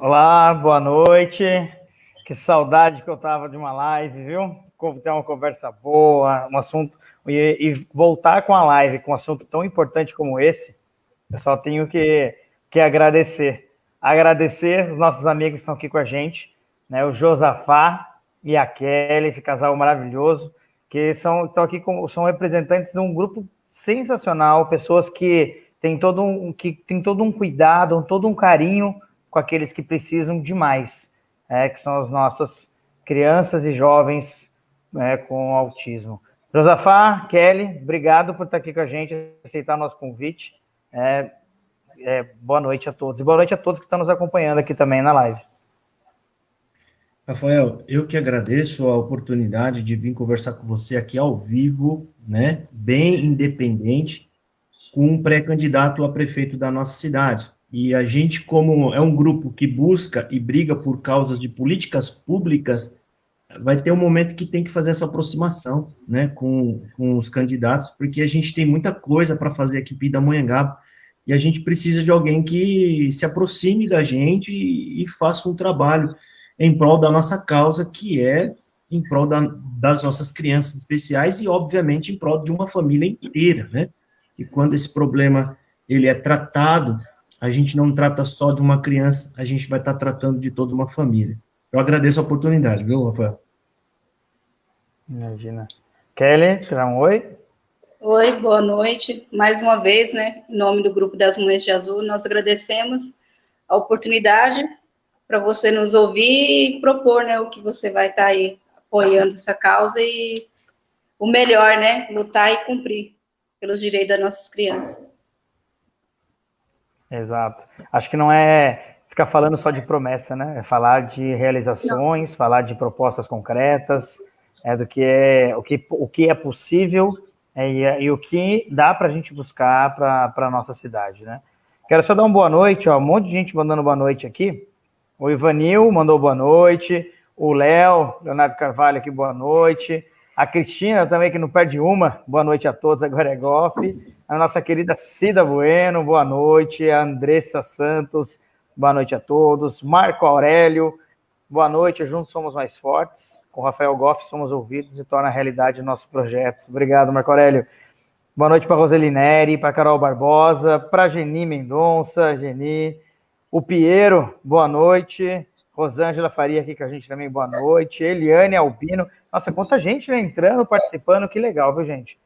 Olá, boa noite. Que saudade que eu tava de uma live, viu? Ter uma conversa boa, um assunto. E voltar com a live com um assunto tão importante como esse, eu só tenho que agradecer. Agradecer os nossos amigos que estão aqui com a gente, né? O Josafá e a Kelly, esse casal maravilhoso, que estão aqui são representantes de um grupo sensacional, pessoas que têm todo um cuidado, todo um carinho com aqueles que precisam de mais, que são as nossas crianças e jovens com autismo. Josafá, Kelly, obrigado por estar aqui com a gente, aceitar nosso convite. Boa noite a todos. E boa noite a todos que estão nos acompanhando aqui também na live. Rafael, eu que agradeço a oportunidade de vir conversar com você aqui ao vivo, né, bem independente, com um pré-candidato a prefeito da nossa cidade. E a gente, como é um grupo que busca e briga por causas de políticas públicas, vai ter um momento que tem que fazer essa aproximação, né, com os candidatos, porque a gente tem muita coisa para fazer aqui em Pindamonhangaba, e a gente precisa de alguém que se aproxime da gente e faça um trabalho em prol da nossa causa, que é em prol das nossas crianças especiais e, obviamente, em prol de uma família inteira, né? E quando esse problema ele é tratado, a gente não trata só de uma criança, a gente vai estar tratando de toda uma família. Eu agradeço a oportunidade, viu, Rafael? Imagina. Kelly, dá um oi. Oi, boa noite. Mais uma vez, né, em nome do Grupo das Mães de Azul, nós agradecemos a oportunidade para você nos ouvir e propor, né, o que você vai estar aí apoiando essa causa e o melhor, né, lutar e cumprir pelos direitos das nossas crianças. Exato. Acho que não é ficar falando só de promessa, né? É falar de realizações, não. Falar de propostas concretas, o que é possível e o que dá para a gente buscar para a nossa cidade, né? Quero só dar uma boa noite, ó, um monte de gente mandando boa noite aqui. O Ivanil mandou boa noite, o Leonardo Carvalho aqui, boa noite. A Cristina também, que não perde uma, boa noite a todos, agora é Goff. A nossa querida Cida Bueno, boa noite. A Andressa Santos, boa noite a todos. Marco Aurélio, boa noite. Juntos somos mais fortes. Com Rafael Goff somos ouvidos e torna realidade nossos projetos. Obrigado, Marco Aurélio. Boa noite para Roseli Neri, para Carol Barbosa, para Geni Mendonça, Geni. O Piero, boa noite. Rosângela Faria aqui com a gente também, boa noite. Eliane Albino. Nossa, quanta gente entrando, participando, que legal, viu, gente?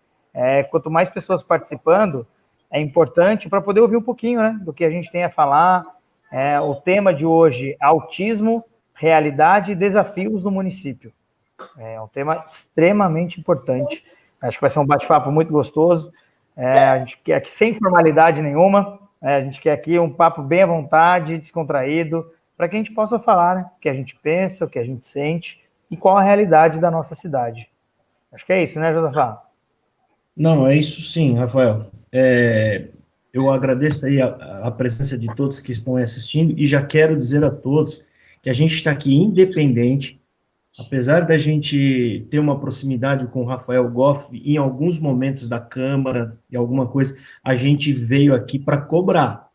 Quanto mais pessoas participando, é importante para poder ouvir um pouquinho, né, do que a gente tem a falar. O tema de hoje, autismo, realidade e desafios no município. É um tema extremamente importante. Acho que vai ser um bate-papo muito gostoso. A gente quer aqui sem formalidade nenhuma. A gente quer aqui um papo bem à vontade, descontraído, para que a gente possa falar, né, o que a gente pensa, o que a gente sente e qual a realidade da nossa cidade. Acho que é isso, né, Josafá? Não, é isso sim, Rafael. Eu agradeço aí a presença de todos que estão assistindo e já quero dizer a todos que a gente está aqui independente, apesar da gente ter uma proximidade com o Rafael Goff em alguns momentos da Câmara e alguma coisa, a gente veio aqui para cobrar,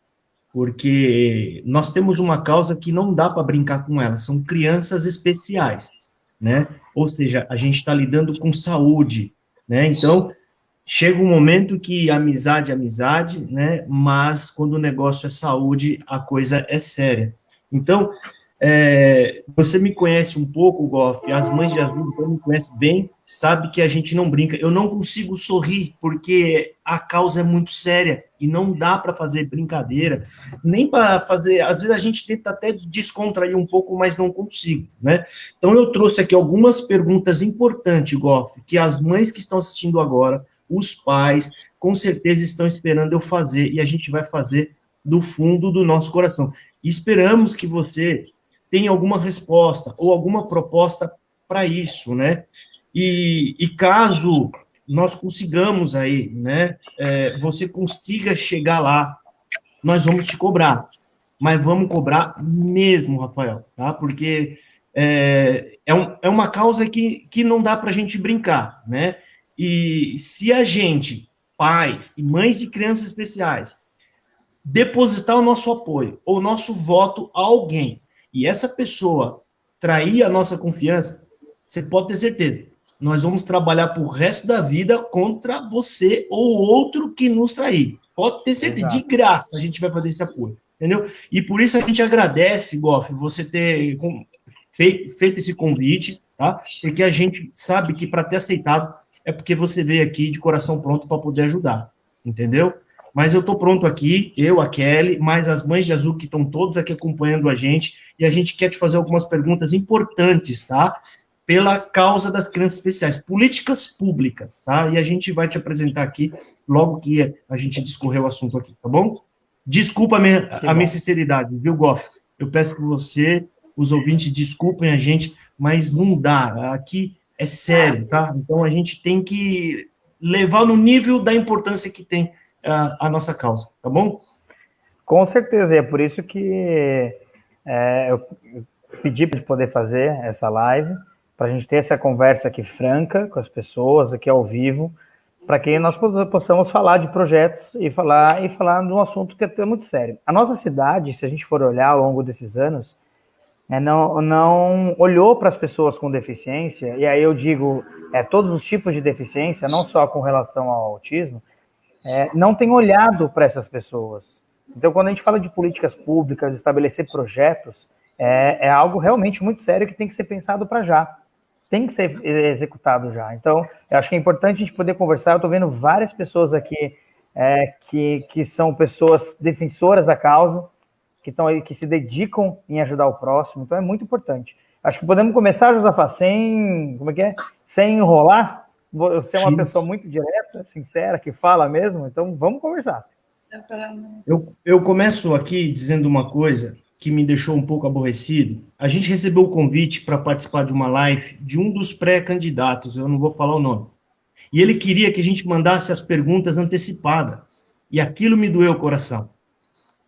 porque nós temos uma causa que não dá para brincar com ela, são crianças especiais, né? Ou seja, a gente está lidando com saúde, né? Então, chega um momento que amizade é amizade, né? Mas quando o negócio é saúde, a coisa é séria. Então, você me conhece um pouco, Goff, as Mães de Azul, então me conhece bem, sabe que a gente não brinca. Eu não consigo sorrir, porque a causa é muito séria, e não dá para fazer brincadeira, nem para fazer, às vezes a gente tenta até descontrair um pouco, mas não consigo, né? Então eu trouxe aqui algumas perguntas importantes, Goff, que as mães que estão assistindo agora, os pais, com certeza estão esperando eu fazer, e a gente vai fazer do fundo do nosso coração. E esperamos que você tem alguma resposta ou alguma proposta para isso, né? E caso nós consigamos aí, né, você consiga chegar lá, nós vamos te cobrar, mas vamos cobrar mesmo, Rafael, tá? Porque é uma causa que não dá para a gente brincar, né? E se a gente, pais e mães de crianças especiais, depositar o nosso apoio ou o nosso voto a alguém e essa pessoa trair a nossa confiança, você pode ter certeza, nós vamos trabalhar pro resto da vida contra você ou outro que nos trair. Pode ter certeza, de graça a gente vai fazer esse apoio, entendeu? E por isso a gente agradece, Goff, você ter feito esse convite, tá? Porque a gente sabe que para ter aceitado é porque você veio aqui de coração pronto para poder ajudar, entendeu? Mas eu estou pronto aqui, eu, a Kelly, mais as mães de azul que estão todos aqui acompanhando a gente, e a gente quer te fazer algumas perguntas importantes, tá? Pela causa das crianças especiais, políticas públicas, tá? E a gente vai te apresentar aqui, logo que a gente discorrer o assunto aqui, tá bom? Desculpa a minha sinceridade, viu, Goff? Eu peço que você, os ouvintes, desculpem a gente, mas não dá, aqui é sério, tá? Então a gente tem que levar no nível da importância que tem a nossa causa, tá bom? Com certeza, e é por isso que eu pedi para poder fazer essa live, para a gente ter essa conversa aqui franca com as pessoas, aqui ao vivo, para que nós possamos falar de projetos e falar de um assunto que é muito sério. A nossa cidade, se a gente for olhar ao longo desses anos, não olhou para as pessoas com deficiência, e aí eu digo, todos os tipos de deficiência, não só com relação ao autismo, não tem olhado para essas pessoas. Então, quando a gente fala de políticas públicas, estabelecer projetos, é algo realmente muito sério que tem que ser pensado para já. Tem que ser executado já. Então, eu acho que é importante a gente poder conversar. Eu estou vendo várias pessoas aqui que são pessoas defensoras da causa, que se dedicam em ajudar o próximo. Então, é muito importante. Acho que podemos começar, Josafá, sem enrolar. Você é uma pessoa muito direta, sincera, que fala mesmo. Então, vamos conversar. Eu começo aqui dizendo uma coisa que me deixou um pouco aborrecido. A gente recebeu o convite para participar de uma live de um dos pré-candidatos, eu não vou falar o nome. E ele queria que a gente mandasse as perguntas antecipadas. E aquilo me doeu o coração.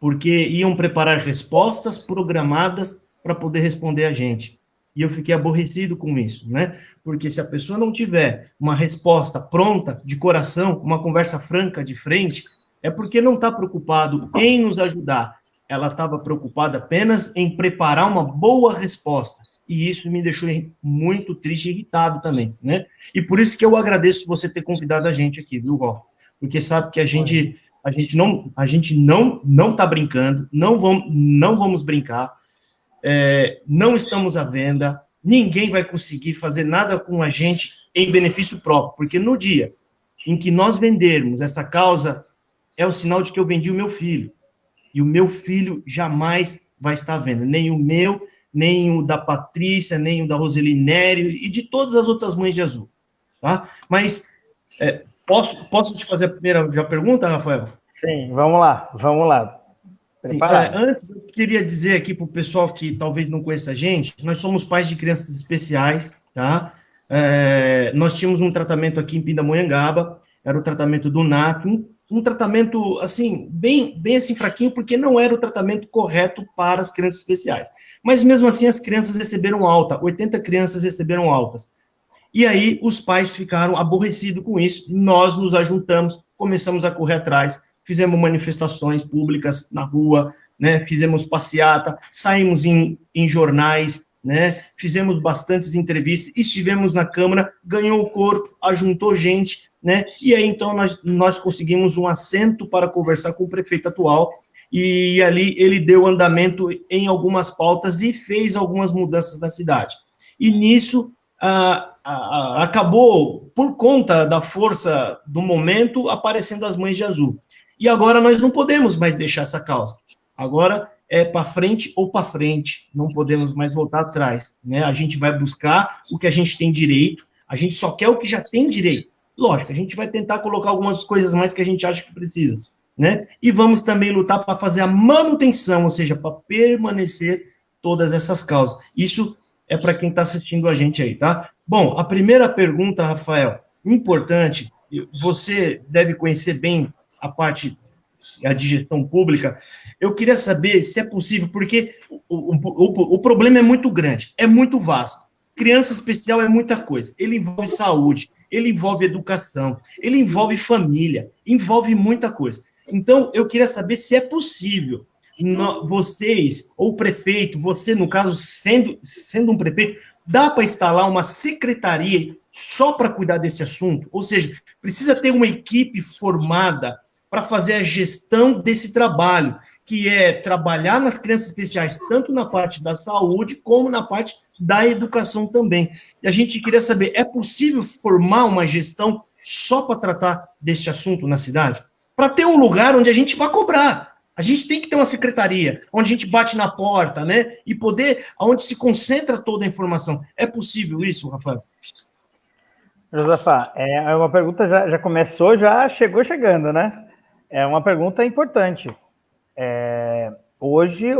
Porque iam preparar respostas programadas para poder responder a gente. E eu fiquei aborrecido com isso, né? Porque se a pessoa não tiver uma resposta pronta, de coração, uma conversa franca de frente, é porque não está preocupado em nos ajudar. Ela estava preocupada apenas em preparar uma boa resposta. E isso me deixou muito triste e irritado também, né? E por isso que eu agradeço você ter convidado a gente aqui, viu, Golf? Porque sabe que a gente não está brincando, não vamos brincar, não estamos à venda, ninguém vai conseguir fazer nada com a gente em benefício próprio, porque no dia em que nós vendermos essa causa, é o sinal de que eu vendi o meu filho. E o meu filho jamais vai estar à venda. Nem o meu, nem o da Patrícia, nem o da Roseli Nério e de todas as outras mães de azul. Tá? Mas, posso te fazer a primeira pergunta, Rafael? Sim, vamos lá. Sim, antes, eu queria dizer aqui para o pessoal que talvez não conheça a gente, nós somos pais de crianças especiais, tá? Nós tínhamos um tratamento aqui em Pindamonhangaba, era o tratamento do NAC, um tratamento, assim, bem assim, fraquinho, porque não era o tratamento correto para as crianças especiais. Mas, mesmo assim, as crianças receberam alta, 80 crianças receberam altas. E aí, os pais ficaram aborrecidos com isso, nós nos ajuntamos, começamos a correr atrás, fizemos manifestações públicas na rua, né, fizemos passeata, saímos em jornais, né, fizemos bastantes entrevistas, estivemos na Câmara, ganhou o corpo, ajuntou gente, né, e aí então nós conseguimos um assento para conversar com o prefeito atual, e ali ele deu andamento em algumas pautas e fez algumas mudanças na cidade. E nisso acabou, por conta da força do momento, aparecendo as mães de azul. E agora nós não podemos mais deixar essa causa. Agora é para frente ou para frente, não podemos mais voltar atrás, né? A gente vai buscar o que a gente tem direito, a gente só quer o que já tem direito. Lógico, a gente vai tentar colocar algumas coisas mais que a gente acha que precisa, né? E vamos também lutar para fazer a manutenção, ou seja, para permanecer todas essas causas. Isso é para quem está assistindo a gente aí, tá? Bom, a primeira pergunta, Rafael, importante, você deve conhecer bem a parte de gestão pública, eu queria saber se é possível, porque o problema é muito grande, é muito vasto. Criança especial é muita coisa, ele envolve saúde, ele envolve educação, ele envolve família, envolve muita coisa. Então, eu queria saber se é possível vocês, ou o prefeito, você, no caso, sendo um prefeito, dá para instalar uma secretaria só para cuidar desse assunto? Ou seja, precisa ter uma equipe formada para fazer a gestão desse trabalho, que é trabalhar nas crianças especiais, tanto na parte da saúde, como na parte da educação também. E a gente queria saber, é possível formar uma gestão só para tratar deste assunto na cidade? Para ter um lugar onde a gente vai cobrar. A gente tem que ter uma secretaria, onde a gente bate na porta, né? E poder, onde se concentra toda a informação. É possível isso, Rafael? Josafá, é uma pergunta, já começou, já chegando, né? É uma pergunta importante. Hoje,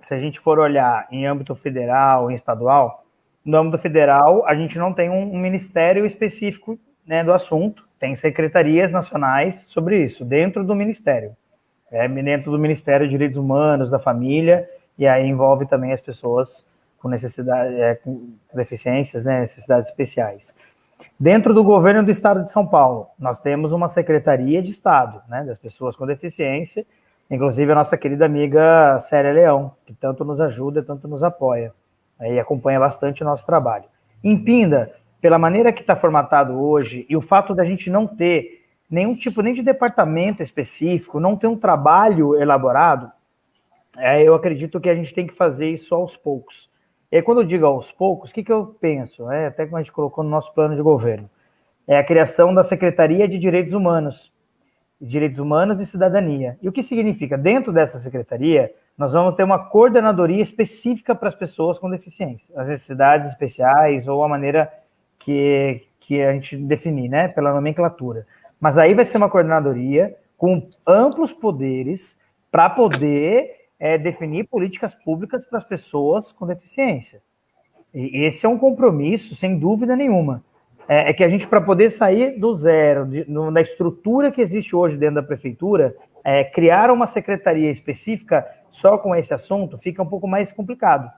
se a gente for olhar em âmbito federal e estadual, no âmbito federal, a gente não tem um ministério específico, né, do assunto, tem secretarias nacionais sobre isso, dentro do ministério. Dentro do Ministério de Direitos Humanos, da Família, e aí envolve também as pessoas com necessidade, com deficiências, né, necessidades especiais. Dentro do governo do Estado de São Paulo, nós temos uma Secretaria de Estado, né, das pessoas com deficiência, inclusive a nossa querida amiga Célia Leão, que tanto nos ajuda, tanto nos apoia, e acompanha bastante o nosso trabalho. Em Pinda, pela maneira que está formatado hoje, e o fato da gente não ter nenhum tipo nem de departamento específico, não ter um trabalho elaborado, eu acredito que a gente tem que fazer isso aos poucos. E aí, quando eu digo aos poucos, o que eu penso? Até como a gente colocou no nosso plano de governo, é a criação da Secretaria de Direitos Humanos e Cidadania. E o que significa? Dentro dessa secretaria, nós vamos ter uma coordenadoria específica para as pessoas com deficiência, as necessidades especiais ou a maneira que a gente definir, né, pela nomenclatura. Mas aí vai ser uma coordenadoria com amplos poderes para poder definir políticas públicas para as pessoas com deficiência. E esse é um compromisso, sem dúvida nenhuma. Que a gente, para poder sair do zero, da estrutura que existe hoje dentro da prefeitura, criar uma secretaria específica só com esse assunto fica um pouco mais complicado.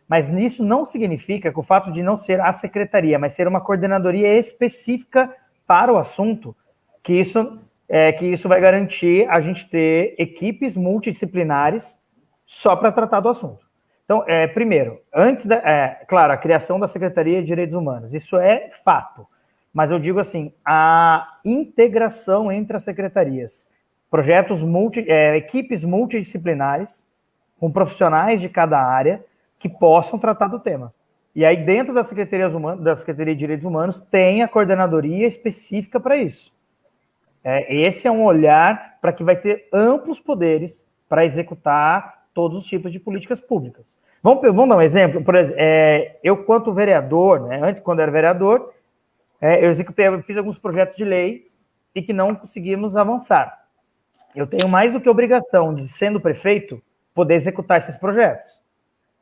Mas isso não significa que o fato de não ser a secretaria, mas ser uma coordenadoria específica para o assunto, que isso vai garantir a gente ter equipes multidisciplinares só para tratar do assunto. Então, primeiro, claro, a criação da Secretaria de Direitos Humanos, isso é fato, mas eu digo assim, a integração entre as secretarias, equipes multidisciplinares, com profissionais de cada área, que possam tratar do tema. E aí, dentro da Secretaria de Direitos Humanos, tem a coordenadoria específica para isso. Esse é um olhar para que vai ter amplos poderes para executar todos os tipos de políticas públicas. Vamos dar um exemplo? Por exemplo, eu, quanto vereador, né, antes, quando era vereador, eu fiz alguns projetos de lei e que não conseguimos avançar. Eu tenho mais do que obrigação de, sendo prefeito, poder executar esses projetos.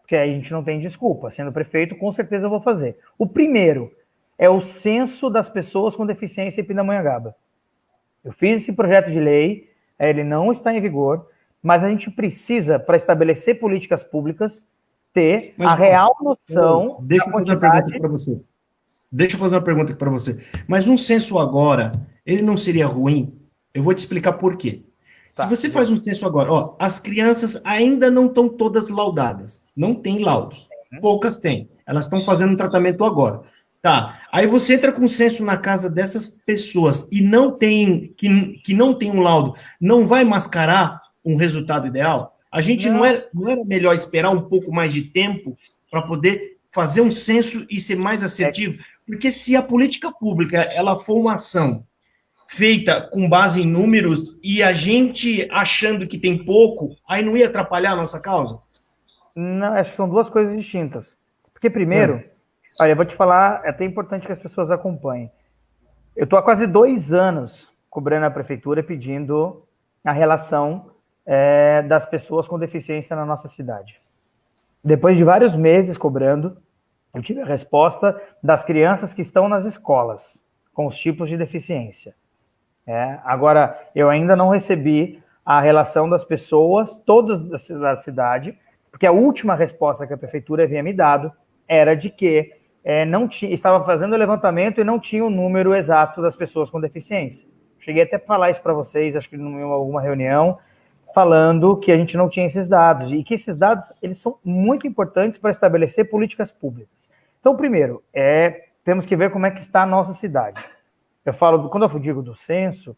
Porque aí a gente não tem desculpa. Sendo prefeito, com certeza eu vou fazer. O primeiro é o censo das pessoas com deficiência em Pindamonhangaba. Eu fiz esse projeto de lei, ele não está em vigor, mas a gente precisa, para estabelecer políticas públicas, ter a real noção da quantidade... Deixa eu fazer uma pergunta para você. Mas um censo agora, ele não seria ruim? Eu vou te explicar por quê. Se você faz um censo agora, as crianças ainda não estão todas laudadas. Não tem laudos. Poucas têm. Elas estão fazendo um tratamento agora. Tá. Aí você entra com um censo na casa dessas pessoas e não tem, que não tem um laudo, não vai mascarar um resultado ideal? A gente não era melhor esperar um pouco mais de tempo para poder fazer um censo e ser mais assertivo? Porque se a política pública ela for uma ação feita com base em números e a gente achando que tem pouco, aí não ia atrapalhar a nossa causa? Não, acho que são duas coisas distintas. Porque primeiro, olha, eu vou te falar, é até importante que as pessoas acompanhem. Eu estou há quase 2 anos cobrando a prefeitura pedindo a relação das pessoas com deficiência na nossa cidade. Depois de vários meses cobrando, eu tive a resposta das crianças que estão nas escolas com os tipos de deficiência. Agora, eu ainda não recebi a relação das pessoas, todas da cidade, porque a última resposta que a prefeitura havia me dado era de que estava fazendo o levantamento e não tinha o número exato das pessoas com deficiência. Cheguei até a falar isso para vocês, acho que em alguma reunião, falando que a gente não tinha esses dados, e que esses dados, eles são muito importantes para estabelecer políticas públicas. Então, primeiro, temos que ver como é que está a nossa cidade. Eu falo, quando eu digo do censo,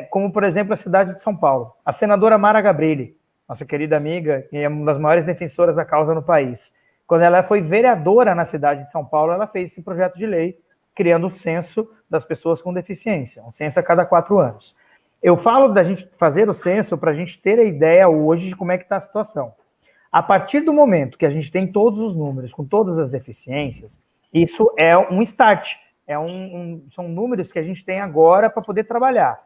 como, por exemplo, a cidade de São Paulo. A senadora Mara Gabrilli, nossa querida amiga, e é uma das maiores defensoras da causa no país. Quando ela foi vereadora na cidade de São Paulo, ela fez esse projeto de lei, criando o censo das pessoas com deficiência, um censo a cada 4 anos. Eu falo da gente fazer o censo para a gente ter a ideia hoje de como é que está a situação. A partir do momento que a gente tem todos os números com todas as deficiências, isso é um start, são números que a gente tem agora para poder trabalhar.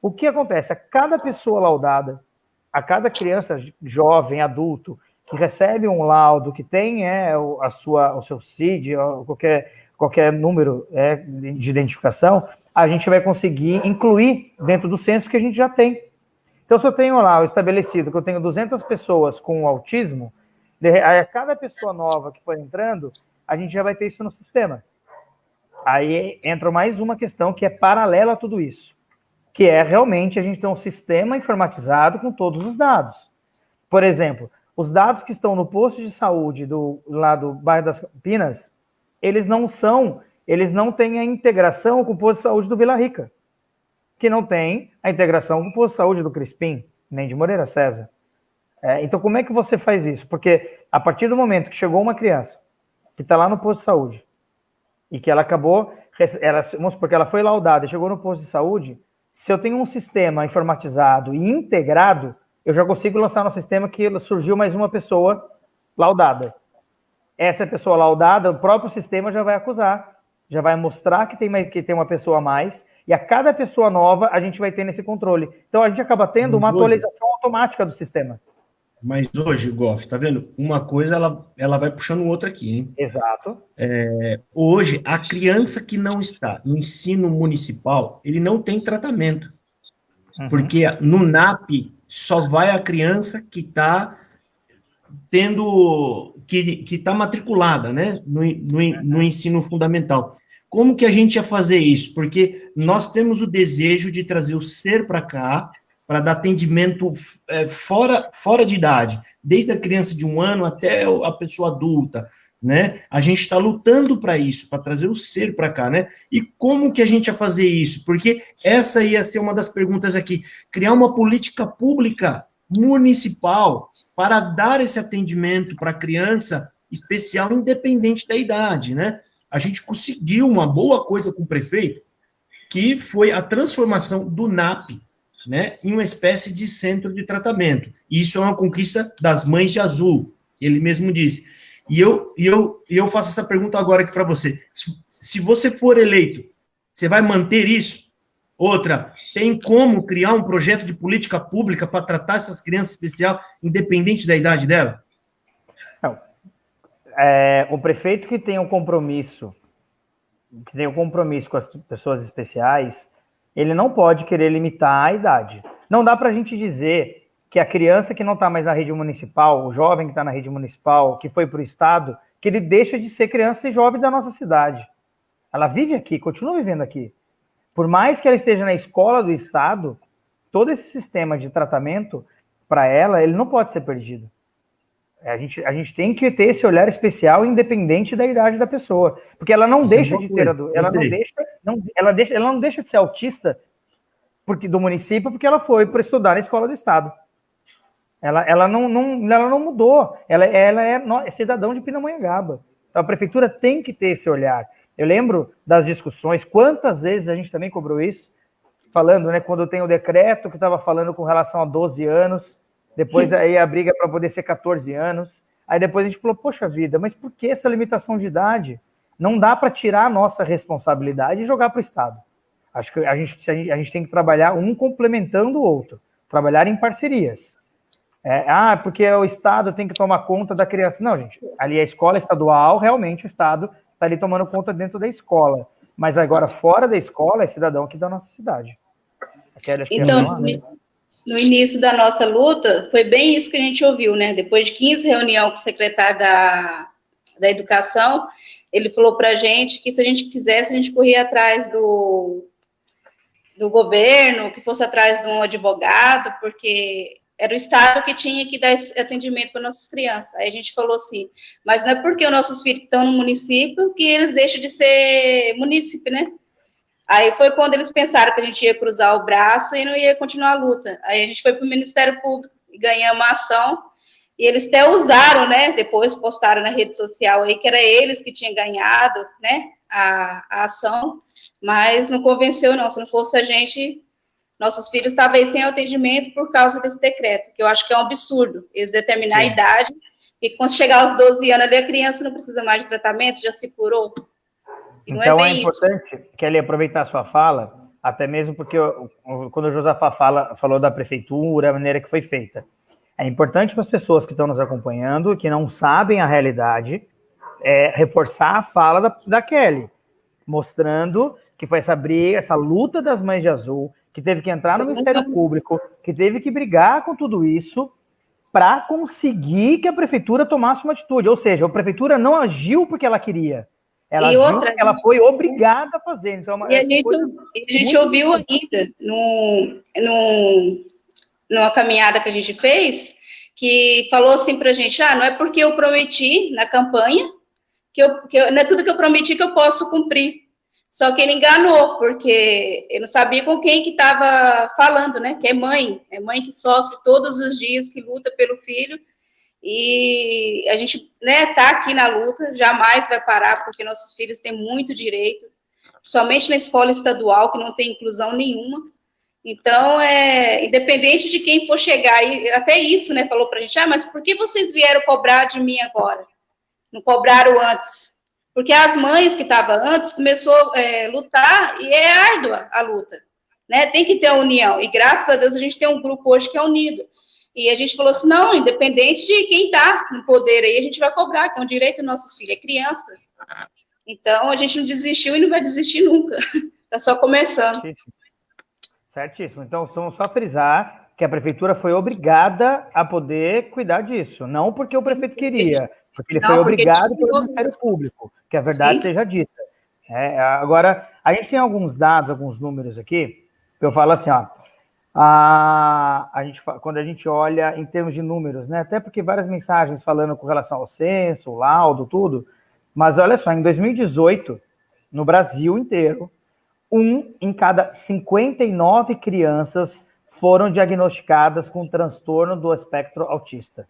O que acontece? A cada pessoa laudada, a cada criança jovem, adulto, que recebe um laudo, que tem o seu CID, qualquer número de identificação, a gente vai conseguir incluir dentro do censo que a gente já tem. Então, se eu tenho lá estabelecido que eu tenho 200 pessoas com autismo, a cada pessoa nova que for entrando, a gente já vai ter isso no sistema. Aí entra mais uma questão que é paralela a tudo isso, que é realmente a gente ter um sistema informatizado com todos os dados. Por exemplo, os dados que estão no posto de saúde lá do bairro das Campinas, eles não têm a integração com o posto de saúde do Vila Rica, que não tem a integração com o posto de saúde do Crispim, nem de Moreira César. Então, como é que você faz isso? Porque a partir do momento que chegou uma criança que está lá no posto de saúde e que ela acabou, vamos supor que ela foi laudada e chegou no posto de saúde, se eu tenho um sistema informatizado e integrado, eu já consigo lançar no sistema que surgiu mais uma pessoa laudada. Essa pessoa laudada, o próprio sistema já vai acusar, já vai mostrar que tem uma pessoa a mais, e a cada pessoa nova a gente vai ter nesse controle. Então a gente acaba tendo uma atualização automática do sistema. Mas hoje, Goff, tá vendo? Uma coisa ela vai puxando outra aqui, hein? Exato. Hoje, a criança que não está no ensino municipal, ele não tem tratamento. Uhum. Porque no NAP só vai a criança que está que está matriculada, né, no ensino fundamental. Como que a gente ia fazer isso? Porque nós temos o desejo de trazer o SER para cá, para dar atendimento fora de idade, desde a criança de 1 ano até a pessoa adulta, né? A gente está lutando para isso, para trazer o SER para cá, né? E como que a gente ia fazer isso? Porque essa ia ser uma das perguntas aqui. Criar uma política pública municipal para dar esse atendimento para a criança especial, independente da idade, né? A gente conseguiu uma boa coisa com o prefeito, que foi a transformação do NAP, né, em uma espécie de centro de tratamento. Isso é uma conquista das Mães de Azul, que ele mesmo disse. E eu faço essa pergunta agora aqui para você. Se você for eleito, você vai manter isso? Outra, tem como criar um projeto de política pública para tratar essas crianças especiais, independente da idade dela? Não. O prefeito que tem um compromisso com as pessoas especiais, ele não pode querer limitar a idade. Não dá para a gente dizer que a criança que não está mais na rede municipal, o jovem que está na rede municipal, que foi para o estado, que ele deixa de ser criança e jovem da nossa cidade. Ela vive aqui, continua vivendo aqui. Por mais que ela esteja na escola do estado, todo esse sistema de tratamento, para ela, ele não pode ser perdido. A gente tem que ter esse olhar especial, independente da idade da pessoa. Porque ela não deixa de ter ela não deixa de ser autista do município porque ela foi para estudar na escola do estado. Ela não mudou. Ela é cidadão de Pindamonhangaba. Então a prefeitura tem que ter esse olhar. Eu lembro das discussões, quantas vezes a gente também cobrou isso, falando, né, quando tem o decreto que estava falando com relação a 12 anos, depois aí a briga para poder ser 14 anos, aí depois a gente falou, poxa vida, mas por que essa limitação de idade? Não dá para tirar a nossa responsabilidade e jogar para o Estado. Acho que a gente tem que trabalhar um complementando o outro, trabalhar em parcerias. Porque o Estado tem que tomar conta da criança. Não, gente, ali a escola estadual, realmente o Estado está ali tomando conta dentro da escola. Mas agora, fora da escola, é cidadão aqui da nossa cidade. Então, no início da nossa luta, foi bem isso que a gente ouviu, né? Depois de 15 reuniões com o secretário da Educação, ele falou para a gente que se a gente quisesse, a gente corria atrás do governo, que fosse atrás de um advogado, porque era o Estado que tinha que dar esse atendimento para nossas crianças. Aí a gente falou assim, mas não é porque os nossos filhos estão no município que eles deixam de ser munícipe, né? Aí foi quando eles pensaram que a gente ia cruzar o braço e não ia continuar a luta. Aí a gente foi para o Ministério Público e ganhamos uma ação, e eles até usaram, né, depois postaram na rede social aí que era eles que tinham ganhado, né, a ação, mas não convenceu não, se não fosse a gente, nossos filhos estavam aí sem atendimento por causa desse decreto, que eu acho que é um absurdo, eles determinar a idade, e quando chegar aos 12 anos ali, a criança não precisa mais de tratamento, já se curou. E não então é bem importante, isso. Kelly, aproveitar a sua fala, até mesmo porque quando o Josafá falou da prefeitura, a maneira que foi feita, é importante para as pessoas que estão nos acompanhando, que não sabem a realidade, reforçar a fala da Kelly, mostrando que foi essa briga, essa luta das Mães de Azul, que teve que entrar no Ministério Público, que teve que brigar com tudo isso para conseguir que a prefeitura tomasse uma atitude. Ou seja, a prefeitura não agiu porque ela queria, ela agiu porque ela foi obrigada a fazer. Então, e a gente ouviu ainda numa caminhada que a gente fez, que falou assim pra gente, não é porque eu prometi na campanha, não é tudo que eu prometi que eu posso cumprir. Só que ele enganou, porque ele não sabia com quem que estava falando, né? Que é mãe que sofre todos os dias, que luta pelo filho, e a gente, né, tá aqui na luta, jamais vai parar, porque nossos filhos têm muito direito, somente na escola estadual, que não tem inclusão nenhuma. Então, independente de quem for chegar, e até isso, né, falou pra gente, mas por que vocês vieram cobrar de mim agora? Não cobraram antes? Porque as mães que estavam antes começou a lutar, e é árdua a luta, né, tem que ter a união, e graças a Deus a gente tem um grupo hoje que é unido, e a gente falou assim, não, independente de quem está no poder aí, a gente vai cobrar, que é um direito dos nossos filhos, é criança. Então, a gente não desistiu e não vai desistir nunca, está só começando. Certíssimo. Então, vamos só frisar que a prefeitura foi obrigada a poder cuidar disso. Não porque o prefeito queria, porque ele foi obrigado pelo Ministério Público, que a verdade seja dita. Agora, a gente tem alguns dados, alguns números aqui, que eu falo assim, quando a gente olha em termos de números, né? Até porque várias mensagens falando com relação ao censo, laudo, tudo, mas olha só, em 2018, no Brasil inteiro, 1 em cada 59 crianças foram diagnosticadas com transtorno do espectro autista.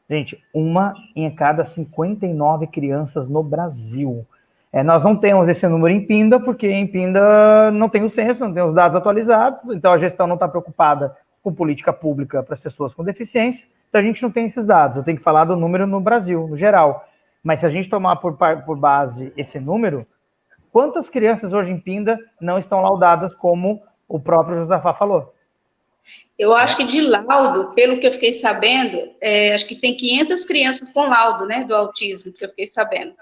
Gente, 1 em cada 59 crianças no Brasil. Nós não temos esse número em Pinda, porque em Pinda não tem o censo, não tem os dados atualizados, então a gestão não está preocupada com política pública para as pessoas com deficiência, então a gente não tem esses dados. Eu tenho que falar do número no Brasil, no geral. Mas se a gente tomar por base esse número, quantas crianças hoje em Pinda não estão laudadas, como o próprio Josafá falou? Eu acho que de laudo, pelo que eu fiquei sabendo, acho que tem 500 crianças com laudo, né, do autismo, que eu fiquei sabendo.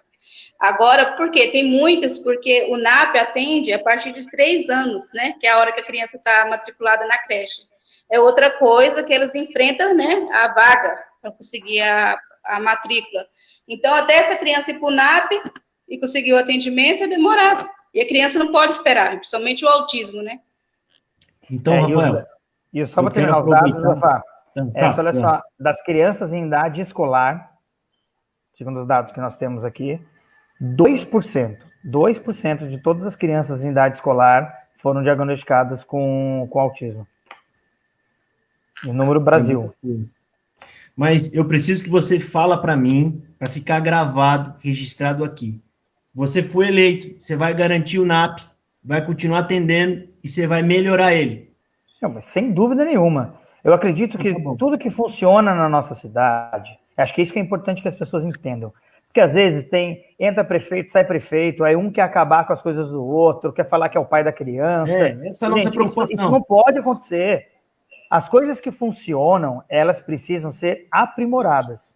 Agora, por quê? Tem muitas, porque o NAP atende a partir de 3 anos, né, que é a hora que a criança está matriculada na creche. É outra coisa que elas enfrentam, né, a vaga para conseguir a matrícula. Então, até essa criança ir para o NAP e conseguir o atendimento é demorado. E a criança não pode esperar, principalmente o autismo, né? Então, Rafael... E só para terminar os dados, Rafa, olha só, das crianças em idade escolar, segundo os dados que nós temos aqui, 2% de todas as crianças em idade escolar foram diagnosticadas com autismo. O número Brasil. Mas eu preciso que você fala para mim, para ficar gravado, registrado aqui. Você foi eleito, você vai garantir o NAP, vai continuar atendendo e você vai melhorar ele. Não, mas sem dúvida nenhuma. Eu acredito que tudo que funciona na nossa cidade, acho que isso que é importante que as pessoas entendam. Porque às vezes entra prefeito, sai prefeito, aí um quer acabar com as coisas do outro, quer falar que é o pai da criança. Essa é a nossa preocupação. Isso não pode acontecer. As coisas que funcionam, elas precisam ser aprimoradas.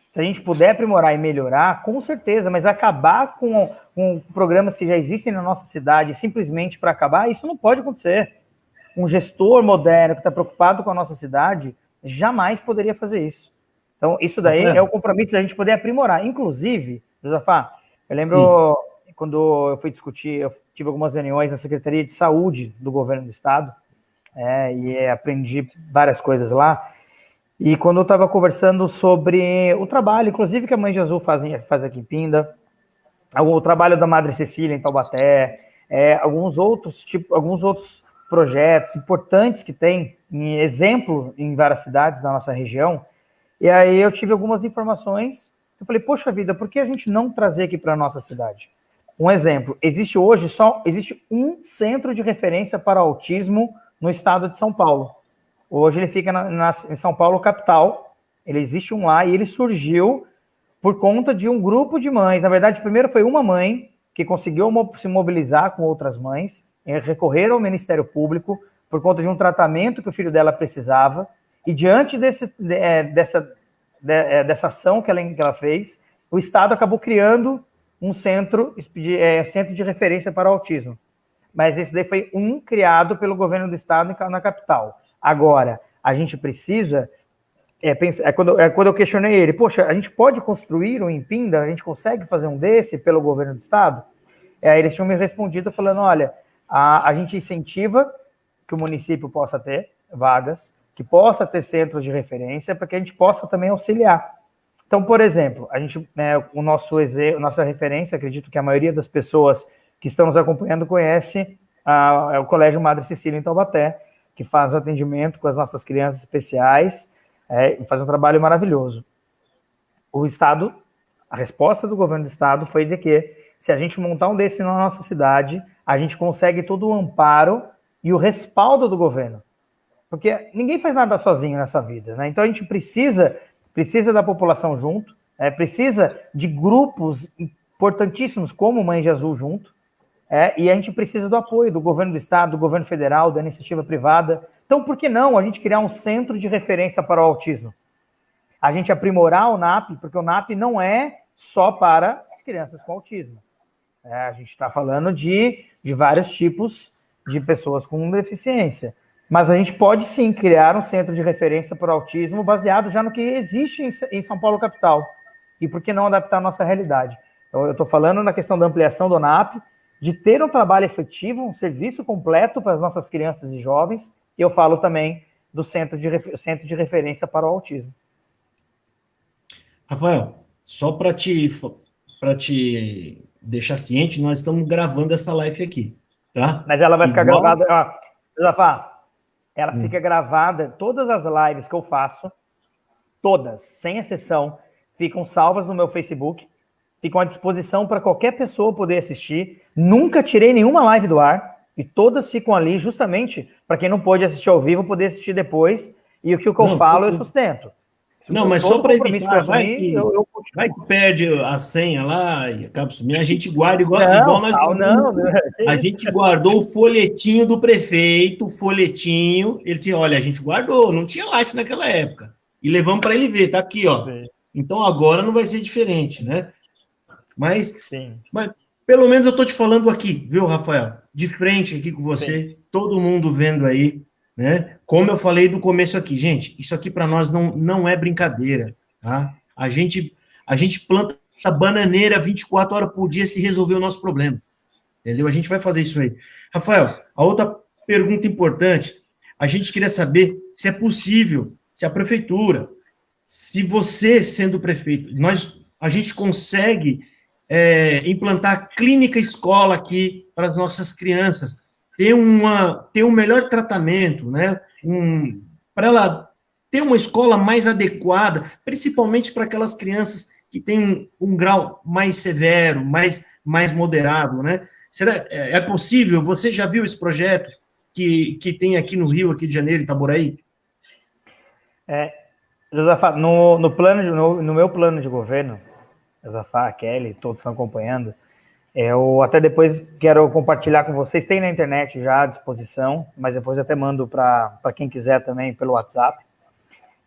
Se a gente puder aprimorar e melhorar, com certeza, mas acabar com programas que já existem na nossa cidade simplesmente para acabar, isso não pode acontecer. Um gestor moderno que está preocupado com a nossa cidade jamais poderia fazer isso. Então, isso daí é o compromisso da gente poder aprimorar. Inclusive, Josafá, eu lembro quando eu fui discutir, eu tive algumas reuniões na Secretaria de Saúde do Governo do Estado, e aprendi várias coisas lá, E quando eu estava conversando sobre o trabalho, inclusive que a Mãe Jesus faz aqui em Pinda, o trabalho da Madre Cecília em Taubaté, alguns outros projetos importantes que tem, em exemplo, em várias cidades da nossa região. E aí eu tive algumas informações. Eu falei, poxa vida, por que a gente não trazer aqui para a nossa cidade? Um exemplo, existe um centro de referência para autismo no estado de São Paulo. Hoje ele fica em São Paulo, capital. Ele existe um lá e ele surgiu por conta de um grupo de mães. Na verdade, primeiro foi uma mãe que conseguiu se mobilizar com outras mães, recorrer ao Ministério Público por conta de um tratamento que o filho dela precisava. E diante dessa ação que ela fez, o Estado acabou criando um centro de referência para o autismo. Mas esse daí foi criado pelo governo do Estado na capital. Agora, a gente precisa... quando eu questionei ele, poxa, a gente pode construir um em Pinda? A gente consegue fazer um desse pelo governo do Estado? Aí eles tinham me respondido falando, olha, a gente incentiva que o município possa ter vagas, que possa ter centros de referência, para que a gente possa também auxiliar. Então, por exemplo, nossa referência, acredito que a maioria das pessoas que estão nos acompanhando conhece o Colégio Madre Cecília em Taubaté, que faz o atendimento com as nossas crianças especiais, e faz um trabalho maravilhoso. O Estado, a resposta do governo do Estado foi de que, se a gente montar um desse na nossa cidade, a gente consegue todo o amparo e o respaldo do governo. Porque ninguém faz nada sozinho nessa vida, né? Então a gente precisa da população junto, precisa de grupos importantíssimos como Mãe Jesus junto, e a gente precisa do apoio do governo do Estado, do governo federal, da iniciativa privada. Então, por que não a gente criar um centro de referência para o autismo? A gente aprimorar o NAP, porque o NAP não é só para as crianças com autismo. A gente está falando de vários tipos de pessoas com deficiência. Mas a gente pode, sim, criar um centro de referência para o autismo baseado já no que existe em São Paulo, capital. E por que não adaptar a nossa realidade? Então, eu estou falando na questão da ampliação do NAP, de ter um trabalho efetivo, um serviço completo para as nossas crianças e jovens, e eu falo também do centro de referência para o autismo. Rafael, só para te deixar ciente, nós estamos gravando essa live aqui, tá? Mas ela vai ficar gravada, Josafá, ela fica gravada, todas as lives que eu faço, todas, sem exceção, ficam salvas no meu Facebook, ficam à disposição para qualquer pessoa poder assistir. Nunca tirei nenhuma live do ar, e todas ficam ali justamente para quem não pôde assistir ao vivo poder assistir depois, e o que eu falo eu sustento. Não, mas só para evitar, vai que perde a senha lá e acaba sumindo, a gente guarda igual nós... A gente guardou o folhetinho do prefeito, ele tinha, olha, a gente guardou, não tinha live naquela época, e levamos para ele ver, tá aqui, ó. Sim. Então agora não vai ser diferente, né? Mas pelo menos eu tô te falando aqui, viu, Rafael? De frente aqui com você, sim, todo mundo vendo aí, né? Como eu falei do começo aqui, gente, isso aqui para nós não é brincadeira, tá? A gente planta bananeira 24 horas por dia se resolver o nosso problema, entendeu? A gente vai fazer isso aí. Rafael, a outra pergunta importante, a gente queria saber se é possível, se a prefeitura, se você sendo prefeito, a gente consegue implantar clínica escola aqui para as nossas crianças, ter um melhor tratamento, né? Para ela ter uma escola mais adequada, principalmente para aquelas crianças que têm um grau mais severo, mais moderado, né? É possível? Você já viu esse projeto que tem aqui no Rio, aqui de Janeiro, em Itaboraí? Josafá, no meu plano de governo, Josafá, Kelly, todos estão acompanhando, eu até depois quero compartilhar com vocês, tem na internet já à disposição, mas depois eu até mando para quem quiser também pelo WhatsApp.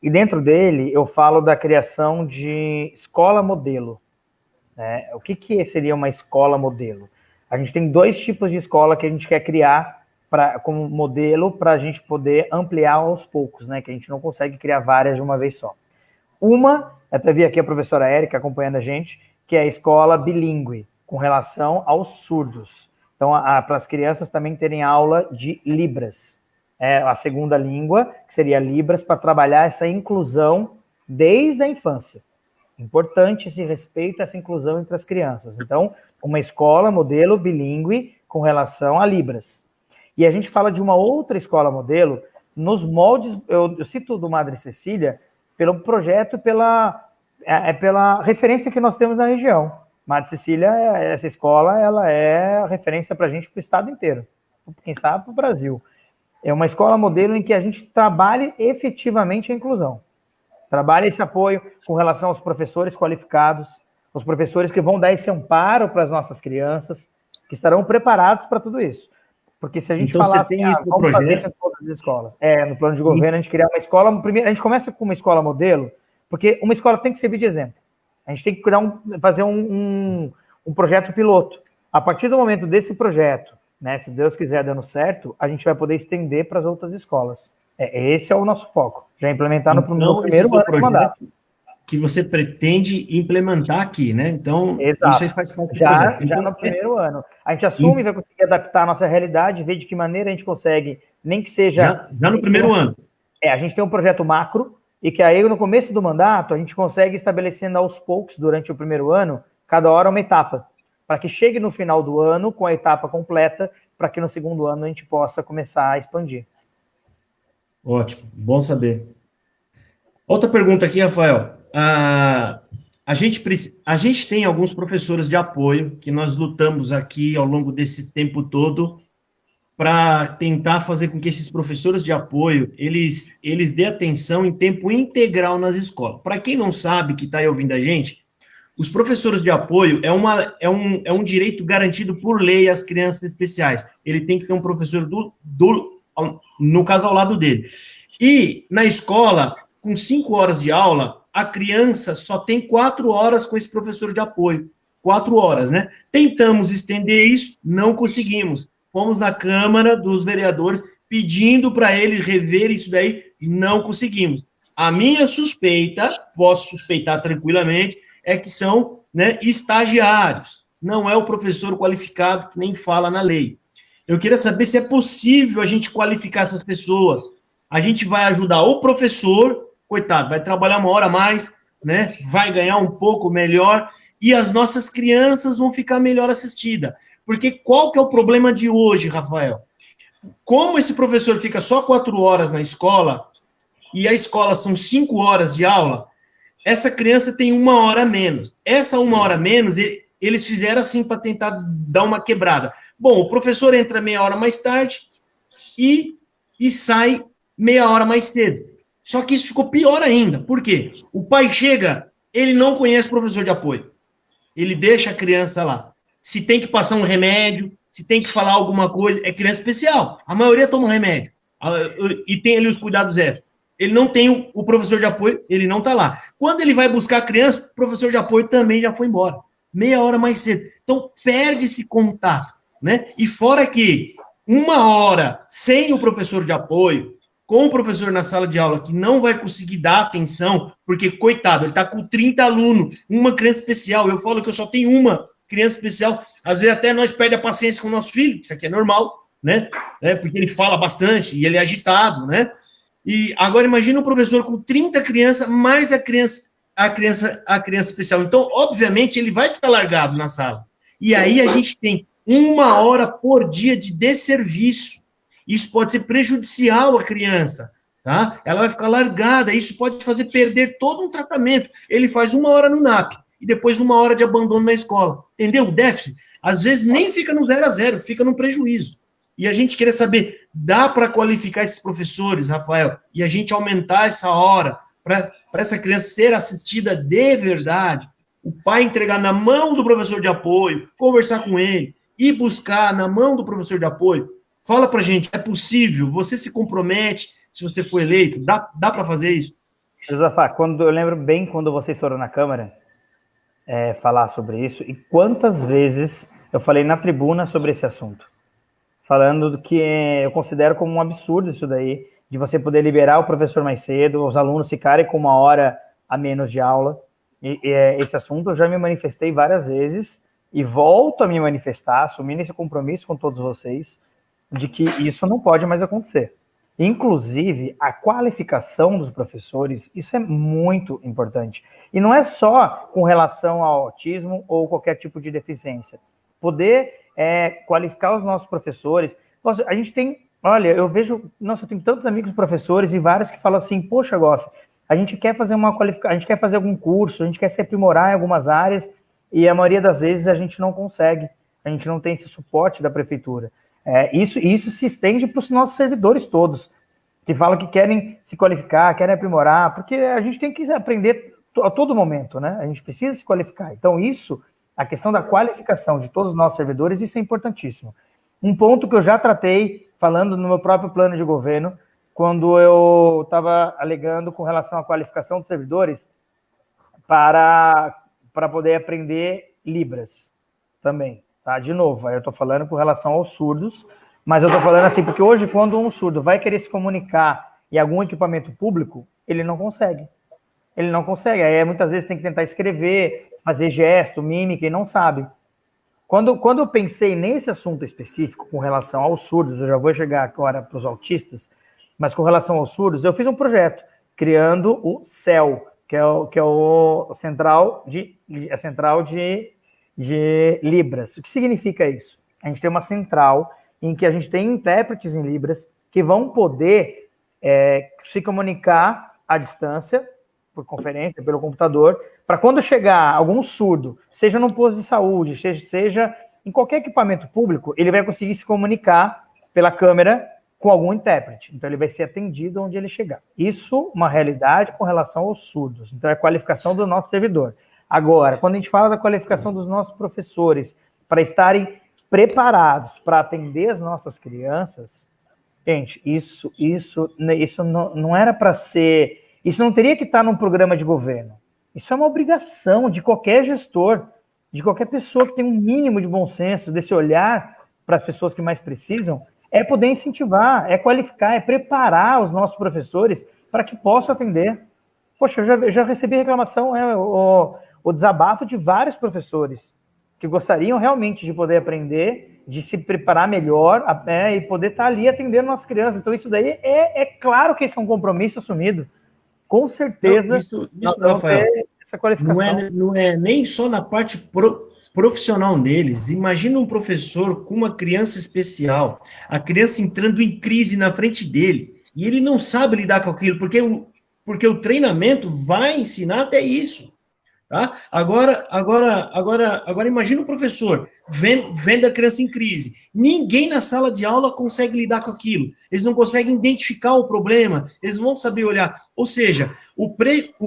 E dentro dele eu falo da criação de escola modelo. Né? O que seria uma escola modelo? A gente tem 2 tipos de escola que a gente quer criar como modelo para a gente poder ampliar aos poucos, né? Que a gente não consegue criar várias de uma vez só. Uma, até vi aqui a professora Érica acompanhando a gente, que é a escola bilíngue, com relação aos surdos. Então, para as crianças também terem aula de Libras. a segunda língua, que seria Libras, para trabalhar essa inclusão desde a infância. Importante esse respeito, essa inclusão entre as crianças. Então, uma escola modelo bilíngue com relação a Libras. E a gente fala de uma outra escola modelo nos moldes, eu cito do Madre Cecília, pelo projeto, pela referência que nós temos na região. Madre Cecília, essa escola, ela é referência para a gente, para o estado inteiro, quem sabe para o Brasil. É uma escola modelo em que a gente trabalhe efetivamente a inclusão. Trabalhe esse apoio com relação aos professores qualificados, os professores que vão dar esse amparo para as nossas crianças, que estarão preparados para tudo isso. Porque se a gente então, falar você tem isso no projeto? Em todas as escolas. No plano de governo, a gente criar uma escola. Primeiro, a gente começa com uma escola modelo, porque uma escola tem que servir de exemplo. A gente tem que fazer um projeto piloto. A partir do momento desse projeto, né, se Deus quiser dando certo, a gente vai poder estender para as outras escolas. Esse é o nosso foco. Já implementar no primeiro ano do mandato. Que você pretende implementar aqui, né? Então, exato. Isso aí faz parte do projeto. Já no primeiro ano. A gente assume, vai conseguir adaptar a nossa realidade, ver de que maneira a gente consegue, nem que seja... Já no primeiro ano. A gente tem um projeto macro, e que aí, no começo do mandato, a gente consegue estabelecendo aos poucos, durante o primeiro ano, cada hora uma etapa, para que chegue no final do ano com a etapa completa, para que no segundo ano a gente possa começar a expandir. Ótimo, bom saber. Outra pergunta aqui, Rafael. A gente tem alguns professores de apoio que nós lutamos aqui ao longo desse tempo todo para tentar fazer com que esses professores de apoio, eles dêem atenção em tempo integral nas escolas. Para quem não sabe, que está aí ouvindo a gente, os professores de apoio é um direito garantido por lei às crianças especiais. Ele tem que ter um professor no caso, ao lado dele. E, na escola, com 5 horas de aula, a criança só tem 4 horas com esse professor de apoio. 4 horas, né? Tentamos estender isso, não conseguimos. Fomos na Câmara dos Vereadores pedindo para eles rever isso daí e não conseguimos. A minha suspeita, posso suspeitar tranquilamente, é que são, né, estagiários. Não é o professor qualificado que nem fala na lei. Eu queria saber se é possível a gente qualificar essas pessoas. A gente vai ajudar o professor, coitado, vai trabalhar 1 hora a mais, né? Vai ganhar um pouco melhor e as nossas crianças vão ficar melhor assistidas. Porque qual que é o problema de hoje, Rafael? Como esse professor fica só 4 horas na escola e a escola são 5 horas de aula, essa criança tem 1 hora a menos. Essa 1 hora a menos, eles fizeram assim para tentar dar uma quebrada. Bom, o professor entra meia hora mais tarde e sai meia hora mais cedo. Só que isso ficou pior ainda. Por quê? O pai chega, ele não conhece o professor de apoio. Ele deixa a criança lá. Se tem que passar um remédio, se tem que falar alguma coisa, é criança especial. A maioria toma remédio. E tem ali os cuidados extras. Ele não tem o professor de apoio, ele não está lá. Quando ele vai buscar a criança, o professor de apoio também já foi embora. Meia hora mais cedo. Então, perde esse contato, né? E fora que 1 hora sem o professor de apoio, com o professor na sala de aula, que não vai conseguir dar atenção, porque, coitado, ele está com 30 alunos, uma criança especial. Eu falo que eu só tenho uma criança especial. Às vezes até nós perdemos a paciência com o nosso filho, isso aqui é normal, né? Porque ele fala bastante e ele é agitado, né? E agora imagina um professor com 30 crianças, mais a criança especial. Então, obviamente, ele vai ficar largado na sala. E aí a gente tem 1 hora por dia de desserviço. Isso pode ser prejudicial à criança, tá? Ela vai ficar largada, isso pode fazer perder todo um tratamento. Ele faz 1 hora no NAP e depois 1 hora de abandono na escola. Entendeu? O déficit, às vezes, nem fica no 0 a 0, fica no prejuízo. E a gente queria saber, dá para qualificar esses professores, Rafael, e a gente aumentar essa hora para essa criança ser assistida de verdade? O pai entregar na mão do professor de apoio, conversar com ele, e buscar na mão do professor de apoio. Fala para a gente, é possível? Você se compromete se você for eleito? Dá para fazer isso? Josafá, eu lembro bem quando vocês foram na Câmara falar sobre isso, e quantas vezes eu falei na tribuna sobre esse assunto. Falando do que eu considero como um absurdo isso daí, de você poder liberar o professor mais cedo, os alunos ficarem com 1 hora a menos de aula. Esse assunto eu já me manifestei várias vezes e volto a me manifestar, assumindo esse compromisso com todos vocês, de que isso não pode mais acontecer. Inclusive, a qualificação dos professores, isso é muito importante. E não é só com relação ao autismo ou qualquer tipo de deficiência. Poder qualificar os nossos professores. Nossa, a gente tem, olha, eu vejo, nossa, eu tenho tantos amigos professores e vários que falam assim, poxa, Goff, a gente quer fazer uma qualificação, a gente quer fazer algum curso, a gente quer se aprimorar em algumas áreas, e a maioria das vezes a gente não consegue, a gente não tem esse suporte da prefeitura. Isso se estende para os nossos servidores todos, que falam que querem se qualificar, querem aprimorar, porque a gente tem que aprender a todo momento, né? A gente precisa se qualificar. Então, a questão da qualificação de todos os nossos servidores, isso é importantíssimo. Um ponto que eu já tratei, falando no meu próprio plano de governo, quando eu estava alegando com relação à qualificação dos servidores para poder aprender Libras também, tá? De novo, aí eu estou falando com relação aos surdos, mas eu estou falando assim, porque hoje, quando um surdo vai querer se comunicar em algum equipamento público, ele não consegue. Ele não consegue, aí muitas vezes tem que tentar escrever, fazer gesto, mímica, e não sabe. Quando eu pensei nesse assunto específico com relação aos surdos, eu já vou chegar agora para os autistas, mas com relação aos surdos, eu fiz um projeto criando o CEL, que é a central de Libras. O que significa isso? A gente tem uma central em que a gente tem intérpretes em Libras que vão poder se comunicar à distância, por conferência, pelo computador, para quando chegar algum surdo, seja num posto de saúde, seja em qualquer equipamento público, ele vai conseguir se comunicar pela câmera com algum intérprete. Então, ele vai ser atendido onde ele chegar. Isso, uma realidade com relação aos surdos. Então, é a qualificação do nosso servidor. Agora, quando a gente fala da qualificação dos nossos professores para estarem preparados para atender as nossas crianças, gente, isso não era para ser... Isso não teria que estar num programa de governo. Isso é uma obrigação de qualquer gestor, de qualquer pessoa que tem um mínimo de bom senso, desse olhar para as pessoas que mais precisam, é poder incentivar, é qualificar, é preparar os nossos professores para que possam atender. Poxa, eu já recebi reclamação, o desabafo de vários professores que gostariam realmente de poder aprender, de se preparar melhor e poder estar ali atendendo nossas crianças. Então, isso daí é claro que esse é um compromisso assumido. Com certeza, isso Rafael, essa qualificação. Não é nem só na parte profissional deles. Imagina um professor com uma criança especial, a criança entrando em crise na frente dele, e ele não sabe lidar com aquilo, porque o treinamento vai ensinar até isso. Tá? Agora imagina o professor vendo a criança em crise. Ninguém na sala de aula consegue lidar com aquilo. Eles não conseguem identificar o problema, eles vão saber olhar. Ou seja, o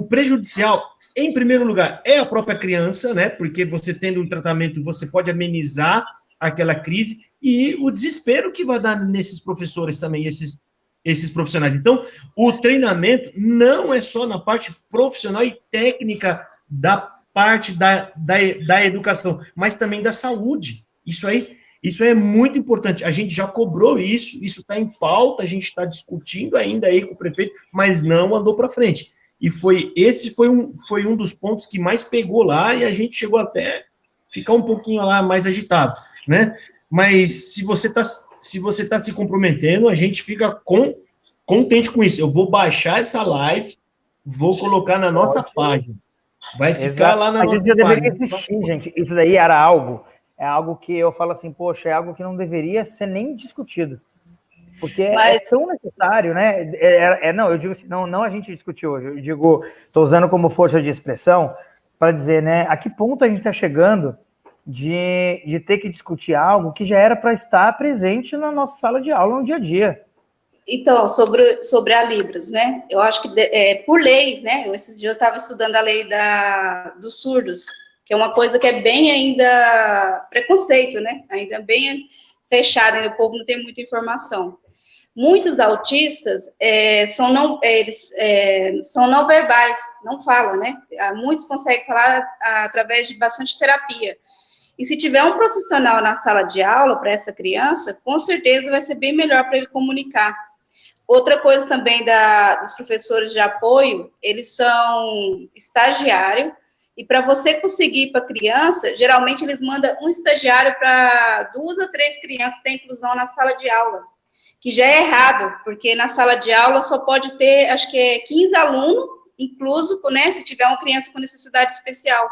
prejudicial, em primeiro lugar, é a própria criança, né? Porque você tendo um tratamento, você pode amenizar aquela crise, e o desespero que vai dar nesses professores também, esses profissionais. Então, o treinamento não é só na parte profissional e técnica da parte da educação, mas também da saúde. Isso é muito importante. A gente já cobrou isso está em pauta, a gente está discutindo ainda aí com o prefeito, mas não andou para frente. E esse foi um dos pontos que mais pegou lá, e a gente chegou até ficar um pouquinho lá mais agitado, né? Mas se você está se comprometendo, a gente fica contente com isso. Eu vou baixar essa live, vou colocar na nossa página. Vai ficar lá na nossa página. Deveria existir, gente. Isso daí é algo que eu falo assim, poxa, é algo que não deveria ser nem discutido. Porque é tão necessário, né? Não, eu digo assim, não a gente discutiu hoje, eu digo, estou usando como força de expressão para dizer, né, a que ponto a gente está chegando de ter que discutir algo que já era para estar presente na nossa sala de aula no dia a dia. Então, sobre a Libras, né? Eu acho que por lei, né? Esses dias eu estava estudando a lei dos surdos, que é uma coisa que é bem ainda preconceito, né? Ainda bem fechado, ainda o povo não tem muita informação. Muitos autistas são não verbais, não falam, né? Muitos conseguem falar através de bastante terapia. E se tiver um profissional na sala de aula para essa criança, com certeza vai ser bem melhor para ele comunicar. Outra coisa também dos professores de apoio, eles são estagiários, e para você conseguir para a criança, geralmente eles mandam um estagiário para 2 ou 3 crianças ter inclusão na sala de aula. que já é errado, porque na sala de aula só pode ter, acho que é 15 alunos, incluso, né, se tiver uma criança com necessidade especial.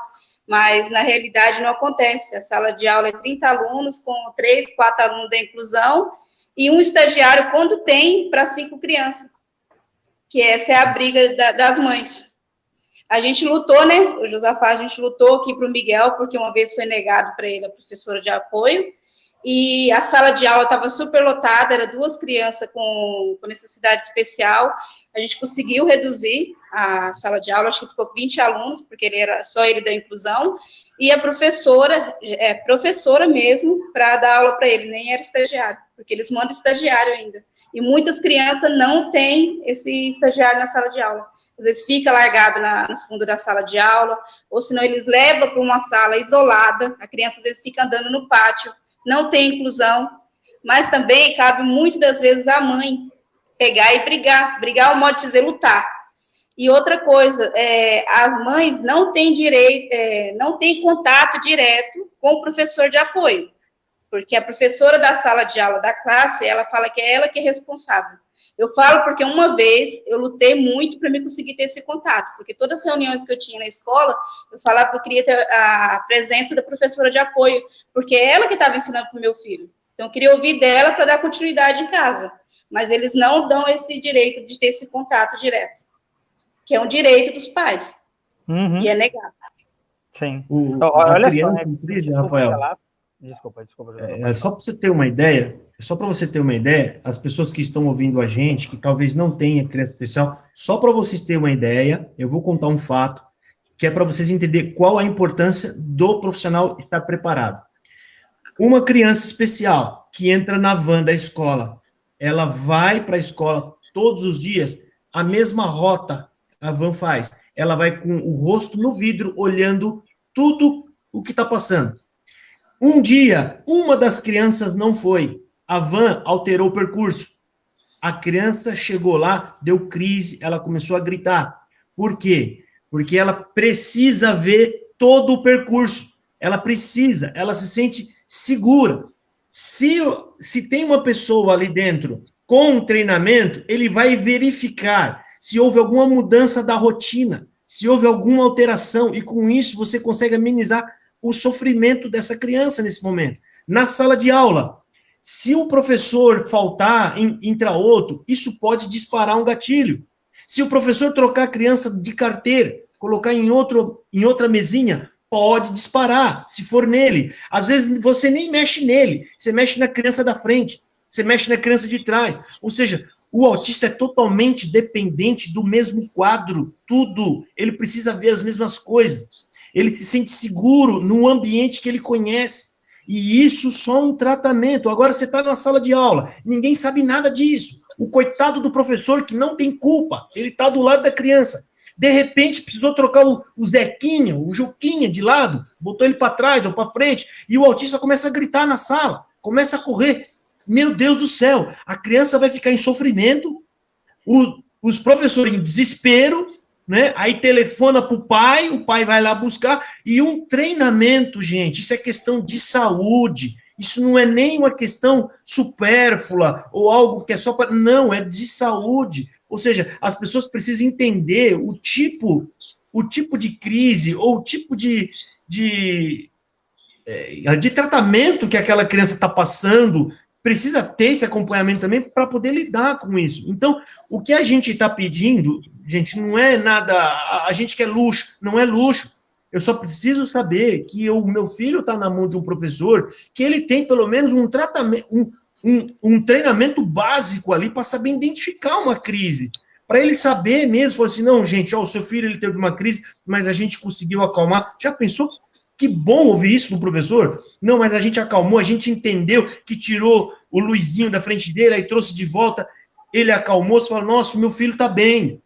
Mas, na realidade, não acontece. A sala de aula é 30 alunos, com 3, 4 alunos da inclusão, e um estagiário, quando tem, para 5 crianças. Que essa é a briga das mães. A gente lutou, né, o Josafá, a gente lutou aqui para o Miguel, porque uma vez foi negado para ele a professora de apoio, e a sala de aula estava super lotada, era 2 crianças com necessidade especial, a gente conseguiu reduzir a sala de aula, acho que ficou 20 alunos, porque ele era só ele da inclusão, e a professora mesmo, para dar aula para ele, nem era estagiário, porque eles mandam estagiário ainda, e muitas crianças não têm esse estagiário na sala de aula. Às vezes fica largado no fundo da sala de aula, ou senão eles levam para uma sala isolada, a criança às vezes fica andando no pátio, não tem inclusão, mas também cabe muitas das vezes a mãe pegar e brigar é o modo de dizer lutar. E outra coisa, as mães não têm direito, não têm contato direto com o professor de apoio, porque a professora da sala de aula da classe, ela fala que é ela que é responsável. Eu falo porque uma vez eu lutei muito para me conseguir ter esse contato, porque todas as reuniões que eu tinha na escola, eu falava que eu queria ter a presença da professora de apoio, porque é ela que estava ensinando para o meu filho. Então, eu queria ouvir dela para dar continuidade em casa. Mas eles não dão esse direito de ter esse contato direto, que é um direito dos pais, e é negado. Sim. A criança em crise, Rafael, Desculpa. Só para você ter uma ideia, as pessoas que estão ouvindo a gente, que talvez não tenha criança especial, só para vocês terem uma ideia, eu vou contar um fato, que é para vocês entenderem qual a importância do profissional estar preparado. Uma criança especial que entra na van da escola, ela vai para a escola todos os dias, a mesma rota a van faz. Ela vai com o rosto no vidro, olhando tudo o que está passando. Um dia, uma das crianças não foi. A van alterou o percurso. A criança chegou lá, deu crise, ela começou a gritar. Por quê? Porque ela precisa ver todo o percurso. Ela se sente segura. Se tem uma pessoa ali dentro com um treinamento, ele vai verificar se houve alguma mudança da rotina, se houve alguma alteração, e com isso você consegue amenizar o sofrimento dessa criança nesse momento. Na sala de aula, se o professor faltar, entra outro, isso pode disparar um gatilho. Se o professor trocar a criança de carteira, colocar em outra mesinha, pode disparar, se for nele. Às vezes você nem mexe nele, você mexe na criança da frente, você mexe na criança de trás. Ou seja, o autista é totalmente dependente do mesmo quadro, tudo. Ele precisa ver as mesmas coisas. Ele se sente seguro no ambiente que ele conhece. E isso só um tratamento. Agora você está na sala de aula, ninguém sabe nada disso. O coitado do professor que não tem culpa, ele está do lado da criança. De repente, precisou trocar o Zequinha, o Juquinha de lado, botou ele para trás ou para frente, e o autista começa a gritar na sala, começa a correr. Meu Deus do céu, a criança vai ficar em sofrimento, os professores em desespero, né? Aí telefona para o pai vai lá buscar, e um treinamento, gente, isso é questão de saúde, isso não é nem uma questão supérflua, ou algo que é só para... Não, é de saúde. Ou seja, as pessoas precisam entender o tipo de crise, ou o tipo de tratamento que aquela criança está passando, precisa ter esse acompanhamento também para poder lidar com isso. Então, o que a gente está pedindo, gente, não é nada... A gente quer luxo, não é luxo. Eu só preciso saber que o meu filho está na mão de um professor, que ele tem pelo menos um tratamento, um treinamento básico ali para saber identificar uma crise. Para ele saber mesmo, falar assim, não, gente, ó, o seu filho ele teve uma crise, mas a gente conseguiu acalmar. Já pensou? Que bom ouvir isso do professor. Não, mas a gente acalmou, a gente entendeu que tirou o Luizinho da frente dele, aí trouxe de volta, ele acalmou, você fala, nossa, o meu filho está bem.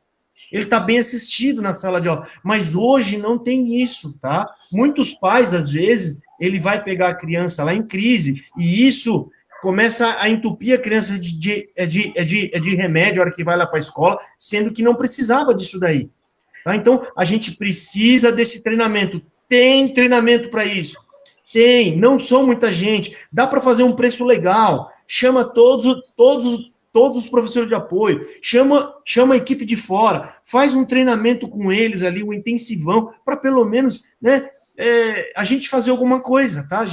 Ele está bem assistido na sala de aula. Mas hoje não tem isso, tá? Muitos pais, às vezes, ele vai pegar a criança lá em crise, e isso começa a entupir a criança de remédio a hora que vai lá para a escola, sendo que não precisava disso daí. Tá? Então, a gente precisa desse treinamento. Tem treinamento para isso. Tem, não são muita gente. Dá para fazer um preço legal. chama todos os professores de apoio, chama a equipe de fora, faz um treinamento com eles ali, um intensivão, para pelo menos, né, a gente fazer alguma coisa, tá?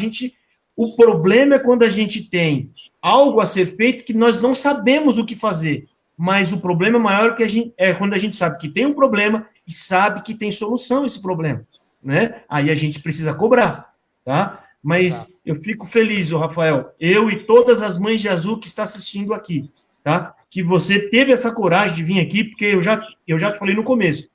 O problema é quando a gente tem algo a ser feito que nós não sabemos o que fazer, mas o problema maior é quando a gente sabe que tem um problema e sabe que tem solução esse problema, né? Aí a gente precisa cobrar, tá? Mas eu fico feliz, Rafael, eu e todas as mães de azul que estão assistindo aqui, tá? Que você teve essa coragem de vir aqui, porque eu já te falei no começo,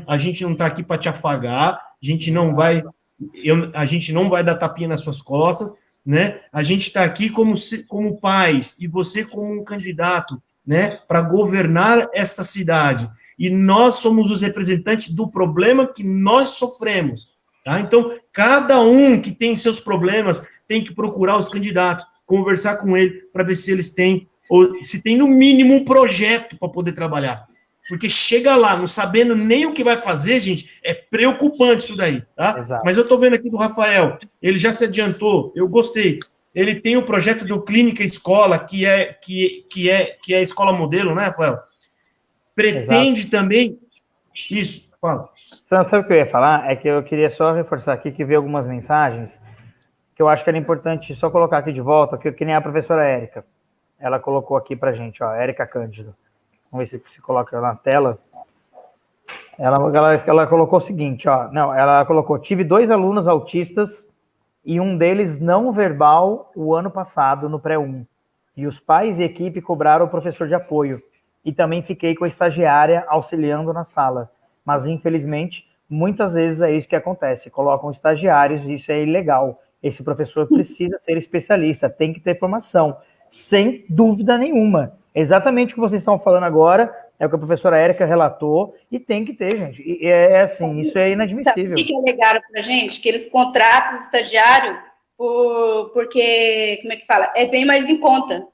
a gente não está aqui para te afagar, a gente não vai dar tapinha nas suas costas, né? A gente está aqui como pais e você como um candidato, né? Para governar essa cidade. E nós somos os representantes do problema que nós sofremos, tá? Então, cada um que tem seus problemas tem que procurar os candidatos, conversar com ele para ver se eles têm, ou se tem no mínimo um projeto para poder trabalhar. Porque chega lá, não sabendo nem o que vai fazer, gente, é preocupante isso daí, tá? Exato. Mas eu estou vendo aqui do Rafael, ele já se adiantou, eu gostei. Ele tem o projeto do Clínica Escola, que é a escola modelo, né, Rafael? Pretende também... Isso, fala. Sabe o que eu ia falar? É que eu queria só reforçar aqui que veio algumas mensagens que eu acho que era importante só colocar aqui de volta, que nem a professora Érica. Ela colocou aqui pra gente, ó, Érica Cândido. Vamos ver se coloca na tela. Ela colocou o seguinte, ó. Não, ela colocou: tive 2 alunos autistas e um deles não verbal o ano passado no pré-1. E os pais e equipe cobraram o professor de apoio. E também fiquei com a estagiária auxiliando na sala. Mas, infelizmente, muitas vezes é isso que acontece. Colocam estagiários e isso é ilegal. Esse professor precisa ser especialista, tem que ter formação. Sem dúvida nenhuma. Exatamente o que vocês estão falando agora é o que a professora Érica relatou e tem que ter, gente. E é assim, isso é inadmissível. Sabe o que alegaram pra gente? Que eles contratam os estagiários porque, como é que fala? É bem mais em conta.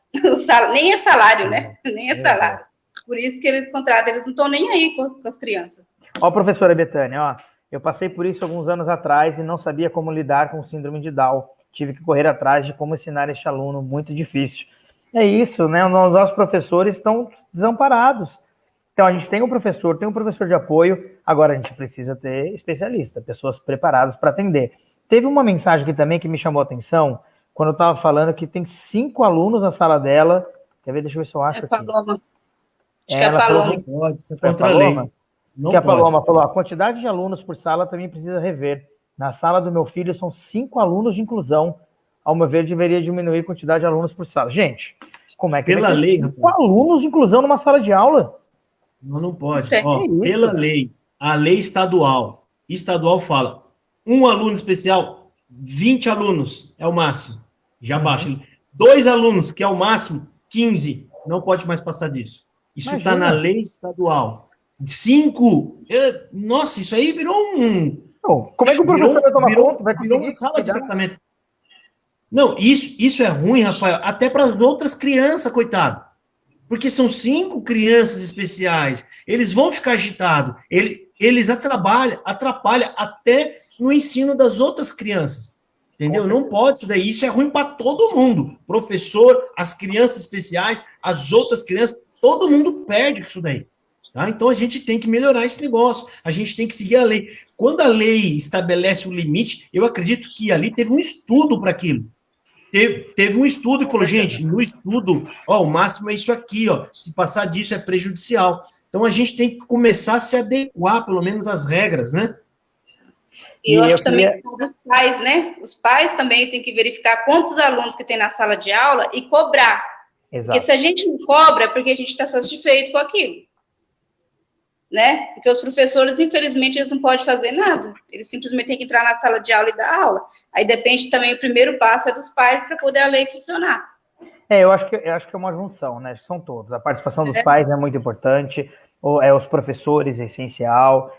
Nem é salário, né? Nem é salário. Por isso que eles contratam, eles não estão nem aí com as crianças. Ó, professora Betânia, ó, eu passei por isso alguns anos atrás e não sabia como lidar com síndrome de Down. Tive que correr atrás de como ensinar este aluno, muito difícil. É isso, né? Os nossos professores estão desamparados. Então, a gente tem um professor de apoio, agora a gente precisa ter especialista, pessoas preparadas para atender. Teve uma mensagem aqui também que me chamou a atenção, quando eu estava falando que tem 5 alunos na sala dela. Quer ver? Deixa eu ver se eu acho aqui. Paloma. Acho que é a Paloma. Falou, não pode, isso é contra a lei. Não que a Paloma falou: a quantidade de alunos por sala também precisa rever. Na sala do meu filho são 5 alunos de inclusão. Ao meu ver, deveria diminuir a quantidade de alunos por sala. Gente, como é que pela lei, 5 alunos de inclusão numa sala de aula? Não pode. Ó, pela lei, a lei estadual fala, 1 aluno especial, 20 alunos é o máximo. Já baixa. 2 alunos, que é o máximo, 15. Não pode mais passar disso. Isso está na lei estadual. 5, nossa, isso aí virou um... Não, como é que o professor vai tomar conta? Virou uma sala de tratamento. Não, isso é ruim, Rafael, até para as outras crianças, coitado. Porque são 5 crianças especiais. Eles vão ficar agitados. Eles atrapalham até no ensino das outras crianças. Entendeu? Não pode isso daí. Isso é ruim para todo mundo. Professor, as crianças especiais, as outras crianças, todo mundo perde com isso daí. Tá? Então, a gente tem que melhorar esse negócio, a gente tem que seguir a lei. Quando a lei estabelece o limite, eu acredito que ali teve um estudo para aquilo. Teve um estudo que falou, gente, no estudo, ó, o máximo é isso aqui, ó, se passar disso é prejudicial. Então, a gente tem que começar a se adequar, pelo menos, às regras, né? E eu acho que também os pais, né? Os pais também têm que verificar quantos alunos que tem na sala de aula e cobrar. Exato. Porque se a gente não cobra, é porque a gente está satisfeito com aquilo. Né? Porque os professores, infelizmente, eles não podem fazer nada. Eles simplesmente têm que entrar na sala de aula e dar aula. Aí depende também, o primeiro passo é dos pais para poder a lei funcionar. Eu acho que é uma junção, né? São todos. A participação dos pais é muito importante, os professores é essencial,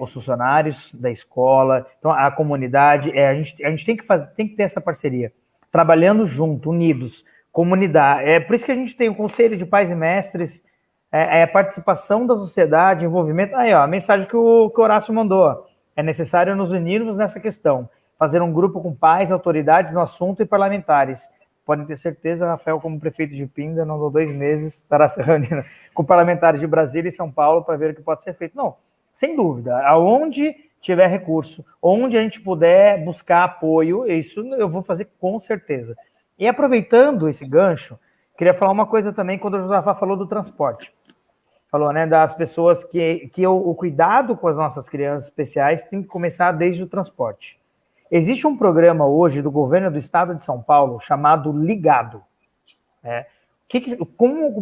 os funcionários da escola, então a comunidade, a gente tem que ter essa parceria, trabalhando junto, unidos, comunidade. É por isso que a gente tem o Conselho de Pais e Mestres, a participação da sociedade, envolvimento. Aí, ó, a mensagem que o Horácio mandou. Ó. É necessário nos unirmos nessa questão, fazer um grupo com pais, autoridades no assunto e parlamentares. podem ter certeza, Rafael, como prefeito de Pinda, não dou 2 meses, estará se reunindo com parlamentares de Brasília e São Paulo para ver o que pode ser feito. Não, sem dúvida, aonde tiver recurso, onde a gente puder buscar apoio, isso eu vou fazer com certeza. E aproveitando esse gancho, queria falar uma coisa também, quando o Josafá falou do transporte. Falou, né, das pessoas que o cuidado com as nossas crianças especiais tem que começar desde o transporte. Existe um programa hoje do governo do estado de São Paulo chamado Ligado.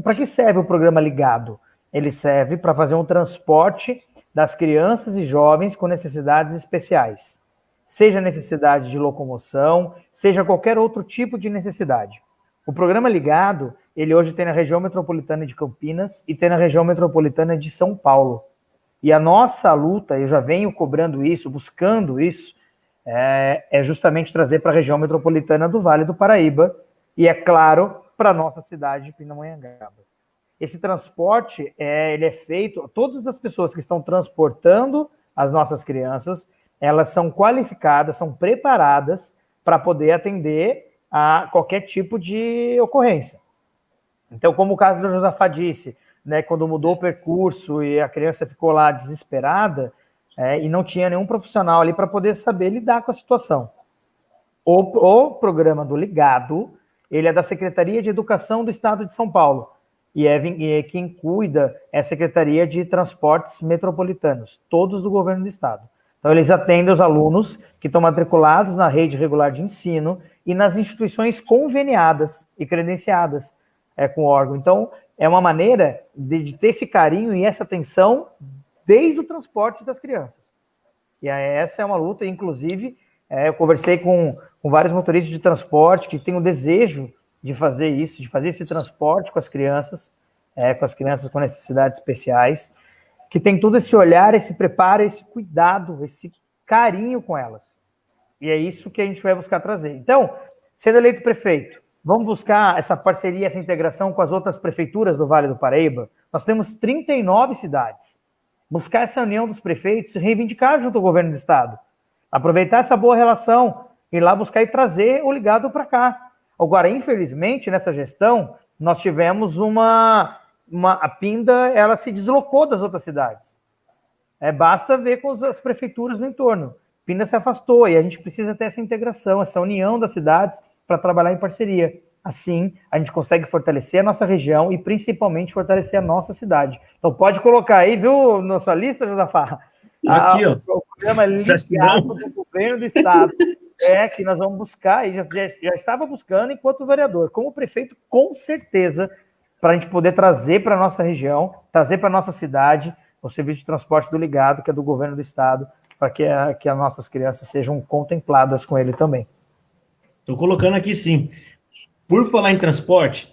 Para que serve o programa Ligado? Ele serve para fazer um transporte das crianças e jovens com necessidades especiais. Seja necessidade de locomoção, seja qualquer outro tipo de necessidade. O programa Ligado, ele hoje tem na região metropolitana de Campinas e tem na região metropolitana de São Paulo. E a nossa luta, eu já venho cobrando isso, buscando isso, é justamente trazer para a região metropolitana do Vale do Paraíba e, é claro, para a nossa cidade de Pindamonhangaba. Esse transporte, ele é feito, todas as pessoas que estão transportando as nossas crianças, elas são qualificadas, são preparadas para poder atender a qualquer tipo de ocorrência. Então, como o caso do Josafá disse, né, quando mudou o percurso e a criança ficou lá desesperada, e não tinha nenhum profissional ali para poder saber lidar com a situação. O programa do Ligado, ele é da Secretaria de Educação do Estado de São Paulo, e quem cuida é a Secretaria de Transportes Metropolitanos, todos do governo do Estado. Então, eles atendem os alunos que estão matriculados na rede regular de ensino e nas instituições conveniadas e credenciadas com o órgão. Então, é uma maneira de ter esse carinho e essa atenção desde o transporte das crianças. E essa é uma luta, inclusive, eu conversei com vários motoristas de transporte que têm o desejo de fazer isso, de fazer esse transporte com as crianças com necessidades especiais, que tem todo esse olhar, esse preparo, esse cuidado, esse carinho com elas. E é isso que a gente vai buscar trazer. Então, sendo eleito prefeito, vamos buscar essa parceria, essa integração com as outras prefeituras do Vale do Paraíba. Nós temos 39 cidades. Buscar essa união dos prefeitos e reivindicar junto ao governo do estado. Aproveitar essa boa relação, ir lá buscar e trazer o Ligado para cá. Agora, infelizmente, nessa gestão, nós tivemos a Pinda, ela se deslocou das outras cidades. Basta ver com as prefeituras no entorno. Pinda se afastou e a gente precisa ter essa integração, essa união das cidades para trabalhar em parceria. Assim, a gente consegue fortalecer a nossa região e principalmente fortalecer a nossa cidade. Então, pode colocar aí, viu, na sua lista, Josafá? Aqui, ó. O programa Ligado do governo do estado. Que nós vamos buscar, e já estava buscando enquanto vereador, como prefeito, com certeza, para a gente poder trazer para a nossa região, trazer para a nossa cidade o serviço de transporte do Ligado, que é do governo do estado, para que as nossas crianças sejam contempladas com ele também. Estou colocando aqui sim. Por falar em transporte,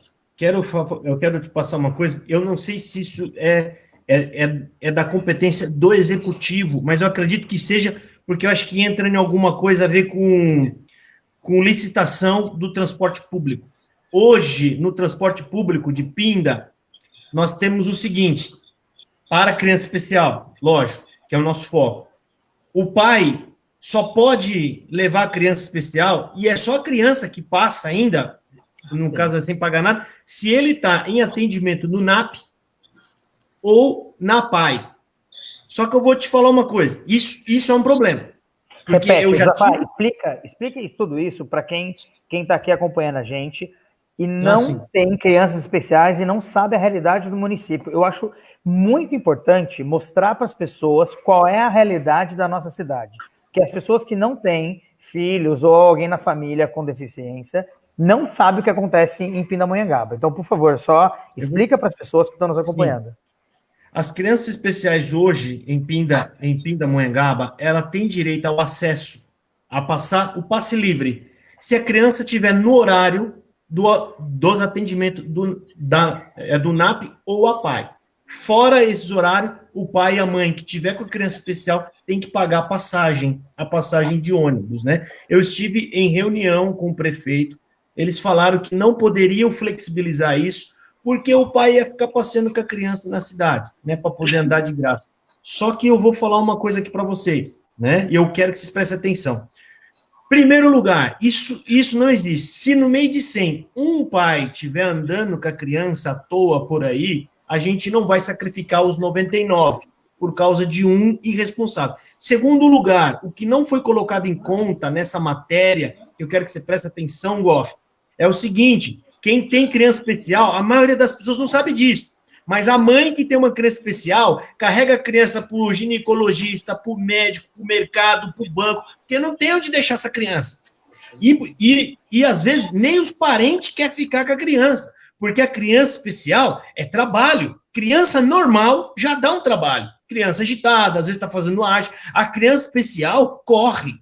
eu quero te passar uma coisa, eu não sei se isso é da competência do executivo, mas eu acredito que seja, porque eu acho que entra em alguma coisa a ver com licitação do transporte público. Hoje, no transporte público de Pinda, nós temos o seguinte, para a criança especial, lógico, que é o nosso foco, o pai só pode levar a criança especial, e é só a criança que passa ainda, no caso é sem pagar nada, se ele está em atendimento no NAP ou na PAI. Só que eu vou te falar uma coisa, isso é um problema. Porque repete, eu já explica tudo isso para quem está aqui acompanhando a gente e não tem crianças especiais e não sabe a realidade do município. Eu acho muito importante mostrar para as pessoas qual é a realidade da nossa cidade. Que as pessoas que não têm filhos ou alguém na família com deficiência não sabem o que acontece em Pindamonhangaba. Então, por favor, só explica para as pessoas que estão nos acompanhando. Sim. As crianças especiais hoje, em Pindamonhangaba, ela tem direito ao acesso, a passar o passe livre. Se a criança estiver no horário dos atendimentos do NAP ou a PAI. Fora esses horários, o pai e a mãe que tiver com a criança especial tem que pagar a passagem de ônibus, né? Eu estive em reunião com o prefeito, eles falaram que não poderiam flexibilizar isso, porque o pai ia ficar passeando com a criança na cidade, né, para poder andar de graça. Só que eu vou falar uma coisa aqui para vocês, né, e eu quero que vocês prestem atenção. Primeiro lugar, isso não existe. Se no meio de 100, um pai estiver andando com a criança à toa por aí, a gente não vai sacrificar os 99 por causa de um irresponsável. Segundo lugar, o que não foi colocado em conta nessa matéria, eu quero que você preste atenção, Goff, é o seguinte, quem tem criança especial, a maioria das pessoas não sabe disso, mas a mãe que tem uma criança especial, carrega a criança para o ginecologista, para o médico, para o mercado, para o banco, porque não tem onde deixar essa criança. E às vezes, nem os parentes querem ficar com a criança, porque a criança especial é trabalho. Criança normal já dá um trabalho. Criança agitada, às vezes está fazendo arte. A criança especial corre,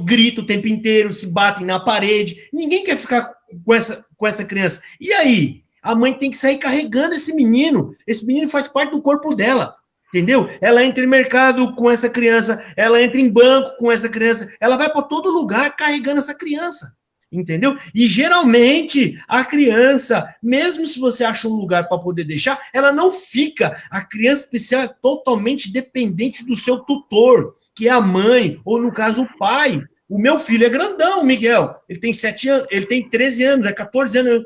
grita o tempo inteiro, se bate na parede. Ninguém quer ficar com essa criança. E aí? A mãe tem que sair carregando esse menino. Esse menino faz parte do corpo dela, entendeu? Ela entra em mercado com essa criança, ela entra em banco com essa criança, ela vai para todo lugar carregando essa criança, entendeu? E geralmente a criança, mesmo se você acha um lugar para poder deixar, ela não fica. A criança especial é totalmente dependente do seu tutor, que é a mãe, ou no caso o pai. O meu filho é grandão, Miguel. Ele tem 7 anos, ele tem 13 anos, é 14 anos,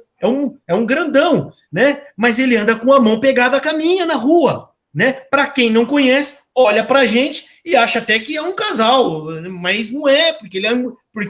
é um grandão, né? Mas ele anda com a mão pegada com a minha na rua, né? Para quem não conhece, olha pra gente e acha até que é um casal, mas não é, porque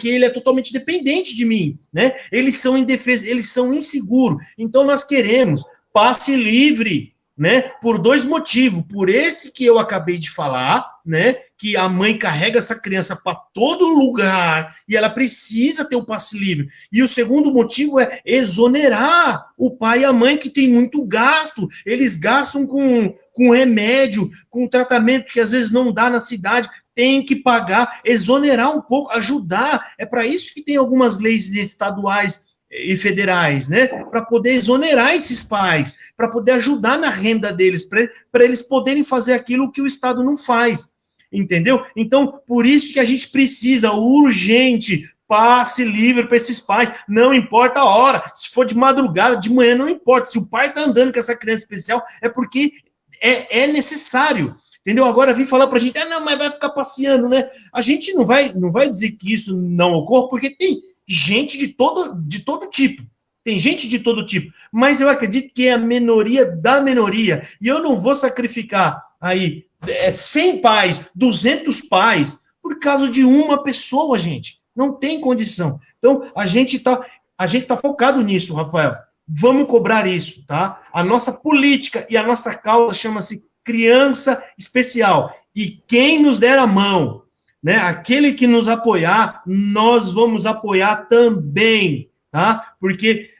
ele é totalmente dependente de mim, né? Eles são indefesos, eles são inseguros. Então nós queremos passe livre, né? Por 2 motivos. Por esse que eu acabei de falar, né? Que a mãe carrega essa criança para todo lugar e ela precisa ter o passe livre. E o segundo motivo é exonerar o pai e a mãe, que tem muito gasto. Eles gastam com remédio, com tratamento que às vezes não dá na cidade, tem que pagar, exonerar um pouco, ajudar. É para isso que tem algumas leis estaduais e federais, né? Para poder exonerar esses pais, para poder ajudar na renda deles, para eles poderem fazer aquilo que o Estado não faz. Entendeu? Então, por isso que a gente precisa, urgente, passe livre para esses pais, não importa a hora, se for de madrugada, de manhã, não importa, se o pai está andando com essa criança especial, é porque é necessário, entendeu? Agora vir falar para a gente, não, mas vai ficar passeando, né? A gente não vai dizer que isso não ocorre, porque tem gente de todo tipo, tem gente de todo tipo, mas eu acredito que é a minoria da minoria, e eu não vou sacrificar aí 100 pais, 200 pais, por causa de uma pessoa, gente. Não tem condição. Então, a gente tá focado nisso, Rafael. Vamos cobrar isso, tá? A nossa política e a nossa causa chama-se Criança Especial. E quem nos der a mão, né? Aquele que nos apoiar, nós vamos apoiar também, tá? Porque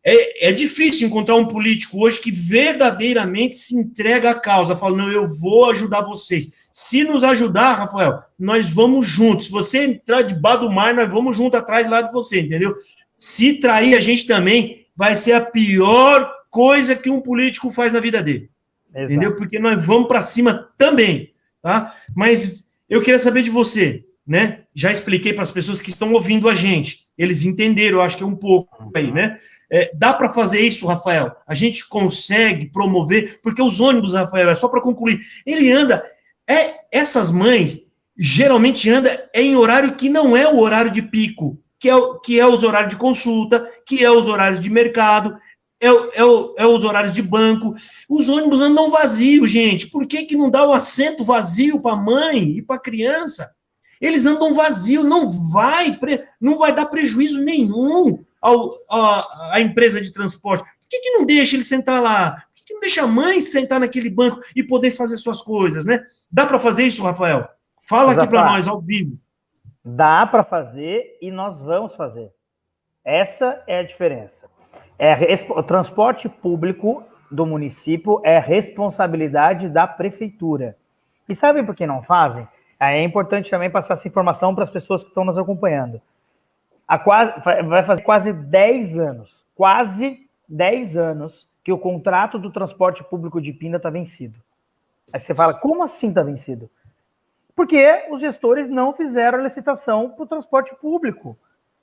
é difícil encontrar um político hoje que verdadeiramente se entrega à causa, fala, não, eu vou ajudar vocês. Se nos ajudar, Rafael, nós vamos juntos. Se você entrar debaixo do mar, nós vamos junto atrás lá de você, entendeu? Se trair a gente também, vai ser a pior coisa que um político faz na vida dele. Exato. Entendeu? Porque nós vamos para cima também, tá? Mas eu queria saber de você, né? Já expliquei para as pessoas que estão ouvindo a gente. Eles entenderam, eu acho que é um pouco aí, né? Dá para fazer isso, Rafael? A gente consegue promover, porque os ônibus, Rafael, é só para concluir, ele anda, essas mães geralmente andam em horário que não é o horário de pico, que é os horários de consulta, que é os horários de mercado, é os horários de banco. Os ônibus andam vazios, gente. Por que não dá um assento vazio para a mãe e para a criança? Eles andam vazios, não vai dar prejuízo nenhum à empresa de transporte. Por que não deixa ele sentar lá? Por que não deixa a mãe sentar naquele banco e poder fazer suas coisas, né? Dá para fazer isso, Rafael? Fala aqui para nós, ao vivo. Dá para fazer e nós vamos fazer. Essa é a diferença. O transporte público do município é responsabilidade da prefeitura. E sabem por que não fazem? É importante também passar essa informação para as pessoas que estão nos acompanhando. Vai fazer quase 10 anos que o contrato do transporte público de Pinda está vencido. Aí você fala, como assim está vencido? Porque os gestores não fizeram a licitação para o transporte público.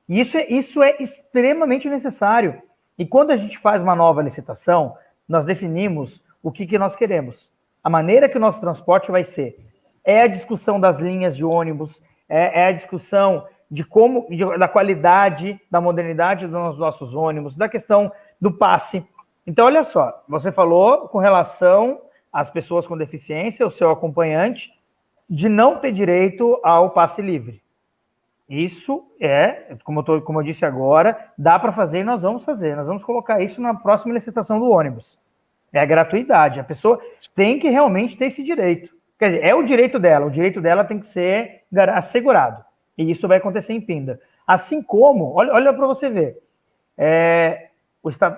Isso é extremamente necessário. E quando a gente faz uma nova licitação, nós definimos o que nós queremos. A maneira que o nosso transporte vai ser. É a discussão das linhas de ônibus, é a discussão da qualidade, da modernidade dos nossos ônibus, da questão do passe. Então, olha só, você falou com relação às pessoas com deficiência, o seu acompanhante, de não ter direito ao passe livre. Isso como eu disse agora, dá para fazer e nós vamos fazer. Nós vamos colocar isso na próxima licitação do ônibus. É a gratuidade. A pessoa tem que realmente ter esse direito. Quer dizer, é o direito dela tem que ser assegurado. E isso vai acontecer em Pinda. Assim como, olha para você ver,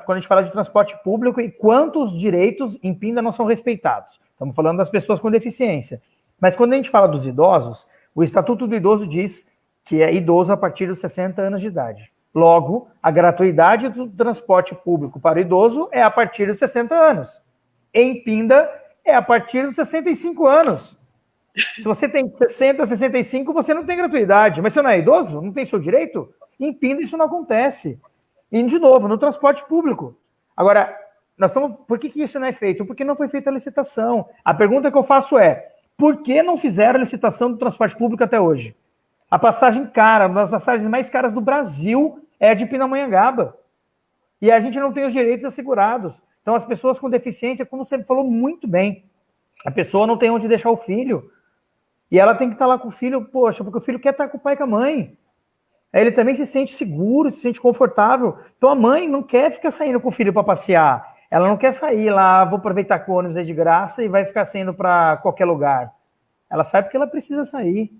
quando a gente fala de transporte público e quantos direitos em Pinda não são respeitados. Estamos falando das pessoas com deficiência. Mas quando a gente fala dos idosos, o Estatuto do Idoso diz que é idoso a partir dos 60 anos de idade. Logo, a gratuidade do transporte público para o idoso é a partir dos 60 anos. Em Pinda, é a partir dos 65 anos. Se você tem 60, 65, você não tem gratuidade. Mas você não é idoso? Não tem seu direito? Em Pinda, isso não acontece. E, de novo, no transporte público. Agora, por que isso não é feito? Porque não foi feita a licitação. A pergunta que eu faço é, por que não fizeram a licitação do transporte público até hoje? A passagem cara, uma das passagens mais caras do Brasil é a de Pindamonhangaba. E a gente não tem os direitos assegurados. Então, as pessoas com deficiência, como você falou muito bem, a pessoa não tem onde deixar o filho. E ela tem que estar lá com o filho, poxa, porque o filho quer estar com o pai e com a mãe. Aí ele também se sente seguro, se sente confortável. Então, a mãe não quer ficar saindo com o filho para passear. Ela não quer sair lá, vou aproveitar que o ônibus é de graça e vai ficar saindo para qualquer lugar. Ela sabe que ela precisa sair.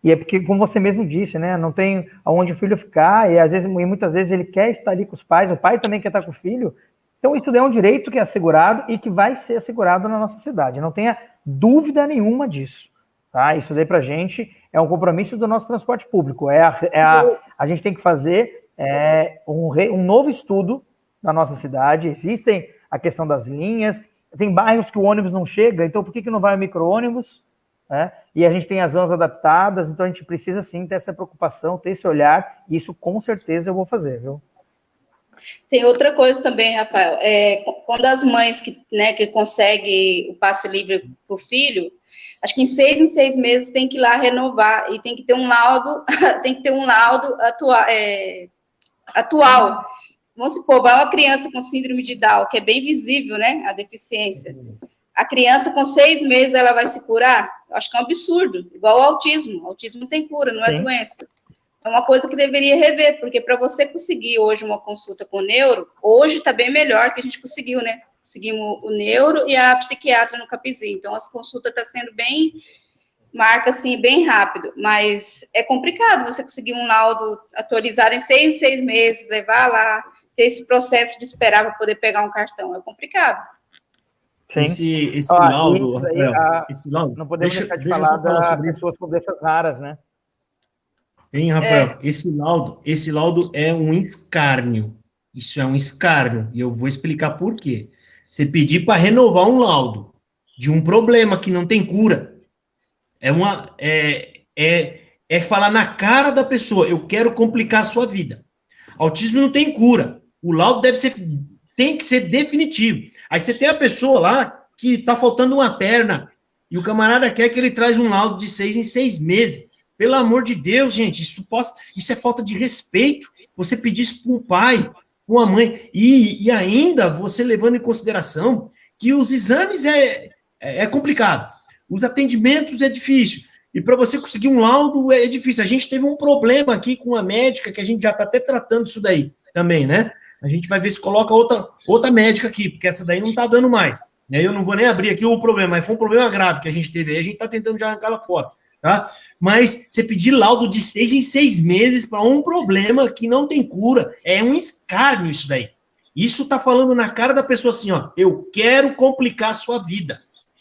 E é porque, como você mesmo disse, né, não tem aonde o filho ficar, e muitas vezes ele quer estar ali com os pais, o pai também quer estar com o filho. Então, isso é um direito que é assegurado e que vai ser assegurado na nossa cidade. Não tenha dúvida nenhuma disso. Tá? Isso daí, para a gente, é um compromisso do nosso transporte público. A gente tem que fazer um novo estudo na nossa cidade. Existem a questão das linhas, tem bairros que o ônibus não chega, então por que não vai o micro-ônibus? E a gente tem as vans adaptadas, então a gente precisa sim ter essa preocupação, ter esse olhar, e isso com certeza eu vou fazer, viu? Tem outra coisa também, Rafael, quando as mães que conseguem o passe livre para o filho, acho que em 6 meses tem que ir lá renovar, e tem que ter um laudo, atual. Vamos supor, vai uma criança com síndrome de Down, que é bem visível, né, a deficiência. A criança com 6 meses, ela vai se curar? Eu acho que é um absurdo, igual o autismo. O autismo não tem cura, não é doença. É uma coisa que deveria rever, porque para você conseguir hoje uma consulta com o neuro, hoje está bem melhor que a gente conseguiu, né? Conseguimos o neuro e a psiquiatra no Capizinho. Então, as consultas estão sendo marca assim, bem rápido. Mas é complicado você conseguir um laudo atualizado em 6 meses, levar lá, ter esse processo de esperar para poder pegar um cartão. É complicado. Sim. Esse laudo, Rafael, esse laudo, não podemos deixar de falar das pessoas com doenças raras, né? Hein, Rafael? Esse laudo é um escárnio. Isso é um escárnio. E eu vou explicar por quê. Você pedir para renovar um laudo de um problema que não tem cura, é falar na cara da pessoa, eu quero complicar a sua vida. Autismo não tem cura. O laudo tem que ser definitivo. Aí você tem a pessoa lá que tá faltando uma perna e o camarada quer que ele traz um laudo de 6 em 6 meses. Pelo amor de Deus, gente, isso é falta de respeito. Você pedir isso para um pai, para uma mãe, e ainda você levando em consideração que os exames é complicado, os atendimentos é difícil, e para você conseguir um laudo é difícil. A gente teve um problema aqui com a médica, que a gente já está até tratando isso daí também, né? A gente vai ver se coloca outra médica aqui, porque essa daí não está dando mais. Eu não vou nem abrir aqui o problema, mas foi um problema grave que a gente teve aí, a gente está tentando já arrancar ela fora. Tá? Mas você pedir laudo de 6 em 6 meses para um problema que não tem cura, é um escárnio isso daí. Isso tá falando na cara da pessoa assim, ó, eu quero complicar a sua vida,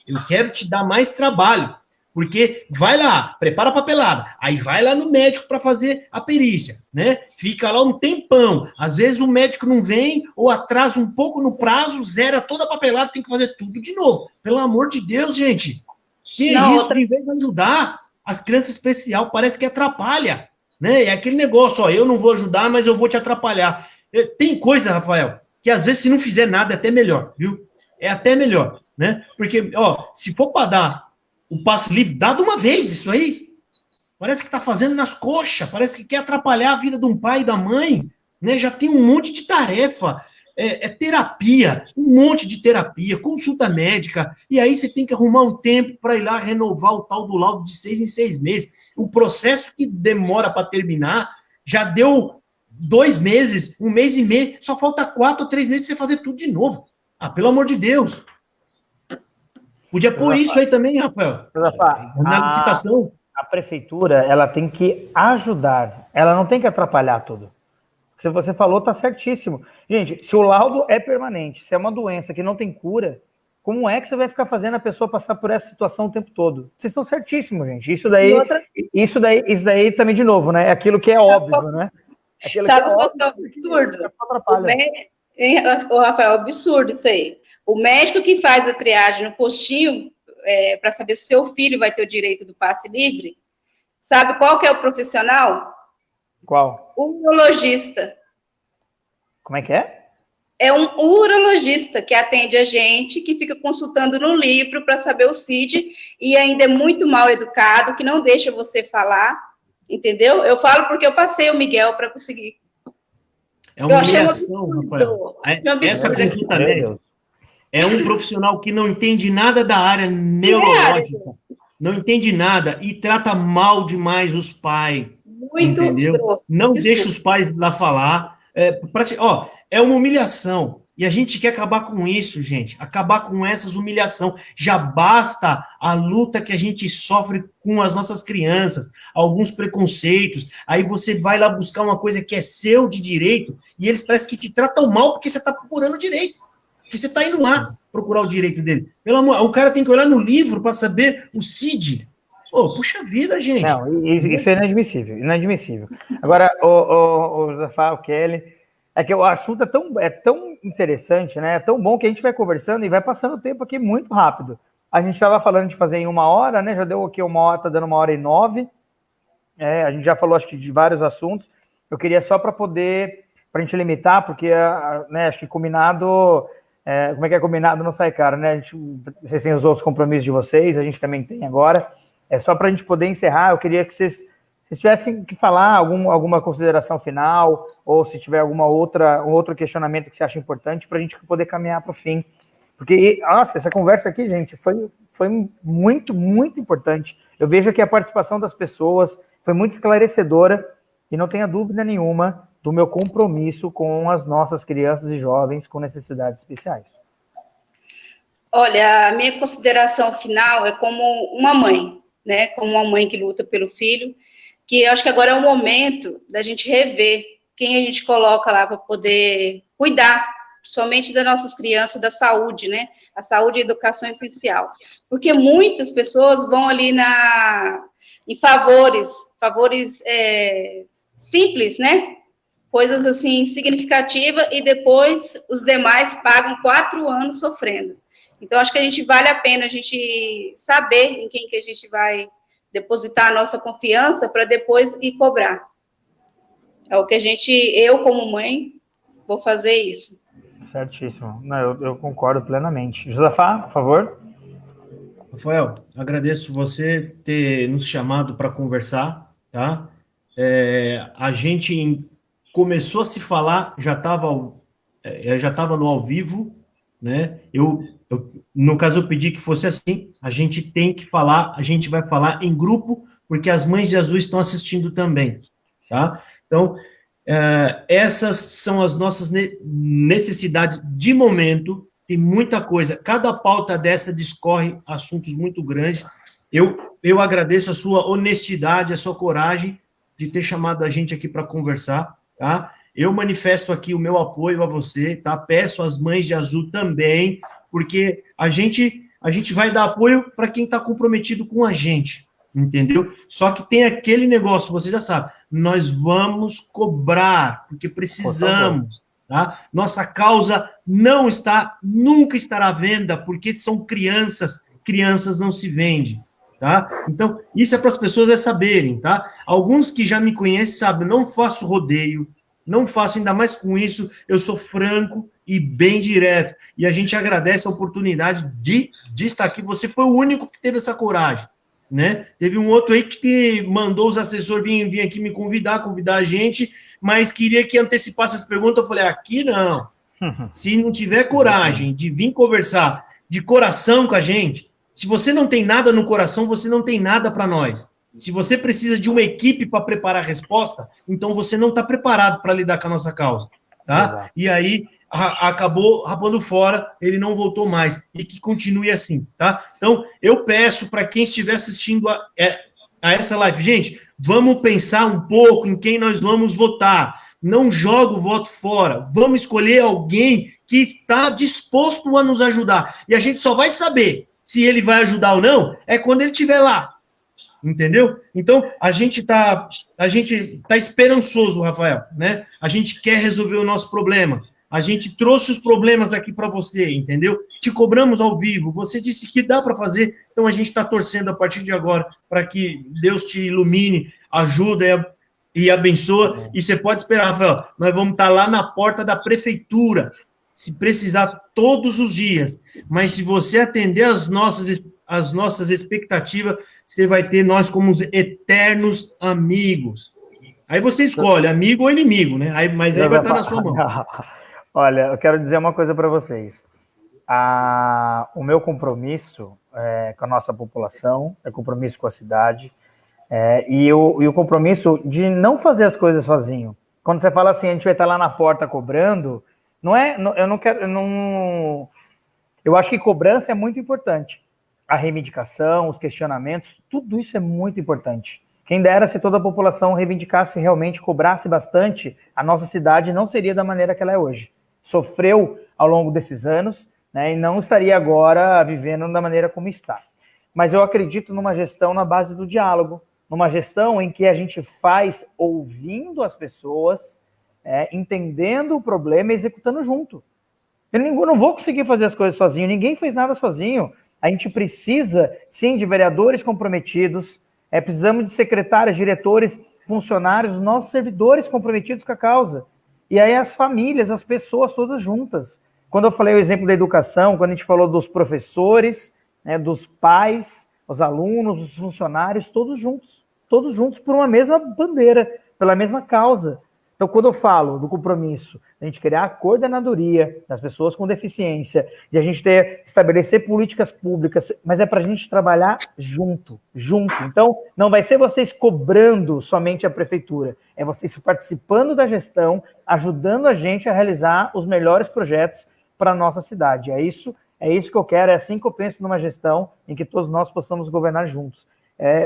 eu quero te dar mais trabalho, porque vai lá, prepara a papelada, aí vai lá no médico para fazer a perícia, né? Fica lá um tempão, às vezes o médico não vem, ou atrasa um pouco no prazo, zera toda a papelada, tem que fazer tudo de novo. Pelo amor de Deus, gente. Que não, isso, em vez de ajudar as crianças especial, parece que atrapalha, né? É aquele negócio, ó, eu não vou ajudar, mas eu vou te atrapalhar. Tem coisa, Rafael, que às vezes se não fizer nada é até melhor, viu? É até melhor, né? Porque, ó, se for para dar o passe livre, dá de uma vez isso aí. parece que está fazendo nas coxas, parece que quer atrapalhar a vida de um pai e da mãe, né? Já tem um monte de tarefa, terapia, um monte de terapia, consulta médica, e aí você tem que arrumar um tempo para ir lá renovar o tal do laudo de 6 em 6 meses. O processo que demora para terminar já deu 2 meses, 1 mês e meio, só falta 4 ou 3 meses para você fazer tudo de novo. Ah, pelo amor de Deus. Podia pôr isso aí também, Rafael. Na licitação. A prefeitura, ela tem que ajudar, ela não tem que atrapalhar tudo. O que você falou está certíssimo. Gente, se o laudo é permanente, se é uma doença que não tem cura, como é que você vai ficar fazendo a pessoa passar por essa situação o tempo todo? Vocês estão certíssimos, gente. Isso daí também, de novo, né? É aquilo que é óbvio, né? Sabe qual que é o absurdo? O Rafael, é absurdo isso aí. O médico que faz a triagem no postinho, para saber se seu filho vai ter o direito do passe livre, sabe qual que é o profissional? Qual? O urologista. Como é que é? É um urologista que atende a gente, que fica consultando no livro para saber o CID, e ainda é muito mal educado, que não deixa você falar, entendeu? Eu falo porque eu passei o Miguel para conseguir. É uma humilhação, Rafael. Essa consulta médica é um profissional que não entende nada da área neurológica, não entende nada e trata mal demais os pais, entendeu? Não deixa os pais lá falar. É uma humilhação. E a gente quer acabar com isso, gente. Acabar com essas humilhações. Já basta a luta que a gente sofre com as nossas crianças, alguns preconceitos. Aí você vai lá buscar uma coisa que é seu de direito e eles parecem que te tratam mal porque você está procurando direito. Porque você está indo lá procurar o direito dele. Pelo amor, o cara tem que olhar no livro para saber o CID. Pô, puxa vida, gente. Não, isso é inadmissível, inadmissível. Agora, o Rafael Kelly, é que o assunto é tão interessante, né? É tão bom que a gente vai conversando e vai passando o tempo aqui muito rápido. A gente estava falando de fazer em 1 hora, né? Já deu aqui 1 hora, tá dando 1h09. A gente já falou, acho que, de vários assuntos. Eu queria só para a gente limitar, porque né, acho que combinado... como é que é combinado não sai caro, né? Vocês têm os outros compromissos de vocês, a gente também tem agora. É só para a gente poder encerrar, eu queria que vocês tivessem que falar alguma consideração final, ou se tiver um outro questionamento que você acha importante, para a gente poder caminhar para o fim. Porque, nossa, essa conversa aqui, gente, foi muito, muito importante. Eu vejo que a participação das pessoas foi muito esclarecedora, e não tenha dúvida nenhuma do meu compromisso com as nossas crianças e jovens com necessidades especiais. Olha, a minha consideração final é como uma mãe, né? Como uma mãe que luta pelo filho, que eu acho que agora é o momento da gente rever quem a gente coloca lá para poder cuidar, principalmente das nossas crianças, da saúde, né? A saúde e a educação é essencial. Porque muitas pessoas vão ali em favores simples, né? Coisas assim significativas, e depois os demais pagam 4 anos sofrendo. Então, acho que vale a pena a gente saber em quem que a gente vai depositar a nossa confiança para depois ir cobrar. É o que eu como mãe, vou fazer isso. Certíssimo. Não, eu concordo plenamente. Josafá, por favor. Rafael, agradeço você ter nos chamado para conversar, tá? A gente começou a se falar, já estava no ao vivo, né? No caso, eu pedi que fosse assim, a gente tem que falar, a gente vai falar em grupo, porque as Mães de Jesus estão assistindo também, tá? Então, essas são as nossas necessidades de momento, tem muita coisa, cada pauta dessa discorre assuntos muito grandes. Eu agradeço a sua honestidade, a sua coragem de ter chamado a gente aqui para conversar, tá? Eu manifesto aqui o meu apoio a você, tá? Peço às Mães de Azul também, porque a gente vai dar apoio para quem está comprometido com a gente, entendeu? Só que tem aquele negócio, você já sabe, nós vamos cobrar, porque precisamos, tá? Nossa causa nunca estará à venda, porque são crianças não se vendem, tá? Então, isso é para as pessoas saberem, tá? Alguns que já me conhecem sabem, não faço rodeio, não faço, ainda mais com isso, eu sou franco e bem direto, e a gente agradece a oportunidade de estar aqui, você foi o único que teve essa coragem, né? Teve um outro aí que mandou os assessores vir aqui me convidar a gente, mas queria que antecipasse as perguntas. Eu falei, aqui não. Se não tiver coragem de vir conversar de coração com a gente, se você não tem nada no coração, você não tem nada para nós. Se você precisa de uma equipe para preparar a resposta, então você não está preparado para lidar com a nossa causa, tá? Exato. E aí acabou rapando fora, ele não voltou mais, e que continue assim, tá? Então, eu peço para quem estiver assistindo a essa live, gente, vamos pensar um pouco em quem nós vamos votar, não joga o voto fora, vamos escolher alguém que está disposto a nos ajudar, e a gente só vai saber se ele vai ajudar ou não, é quando ele estiver lá, entendeu? Então, a gente tá esperançoso, Rafael, né? A gente quer resolver o nosso problema. A gente trouxe os problemas aqui para você, entendeu? Te cobramos ao vivo. Você disse que dá para fazer, então a gente está torcendo a partir de agora para que Deus te ilumine, ajuda e abençoa. E você pode esperar, Rafael, nós vamos estar lá na porta da prefeitura, se precisar, todos os dias. Mas se você atender as nossas expectativas, você vai ter nós como os eternos amigos. Aí você escolhe, amigo ou inimigo, né? Mas aí vai estar na sua mão. Olha, eu quero dizer uma coisa para vocês. O meu compromisso com a nossa população, é compromisso com a cidade, e o compromisso de não fazer as coisas sozinho. Quando você fala assim, a gente vai estar lá na porta cobrando, eu acho que cobrança é muito importante. A reivindicação, os questionamentos, tudo isso é muito importante. Quem dera se toda a população reivindicasse realmente, cobrasse bastante, a nossa cidade não seria da maneira que ela é hoje. Sofreu ao longo desses anos, né, e não estaria agora vivendo da maneira como está. Mas eu acredito numa gestão na base do diálogo, numa gestão em que a gente faz ouvindo as pessoas, entendendo o problema e executando junto. Eu não vou conseguir fazer as coisas sozinho, ninguém fez nada sozinho. A gente precisa, sim, de vereadores comprometidos, precisamos de secretários, diretores, funcionários, nossos servidores comprometidos com a causa. E aí as famílias, as pessoas todas juntas. Quando eu falei o exemplo da educação, quando a gente falou dos professores, né, dos pais, os alunos, os funcionários, todos juntos por uma mesma bandeira, pela mesma causa. Então, quando eu falo do compromisso, a gente criar a coordenadoria das pessoas com deficiência, de a gente estabelecer políticas públicas, mas é para a gente trabalhar junto. Então, não vai ser vocês cobrando somente a prefeitura, é vocês participando da gestão, ajudando a gente a realizar os melhores projetos para a nossa cidade. É isso que eu quero, é assim que eu penso numa gestão em que todos nós possamos governar juntos.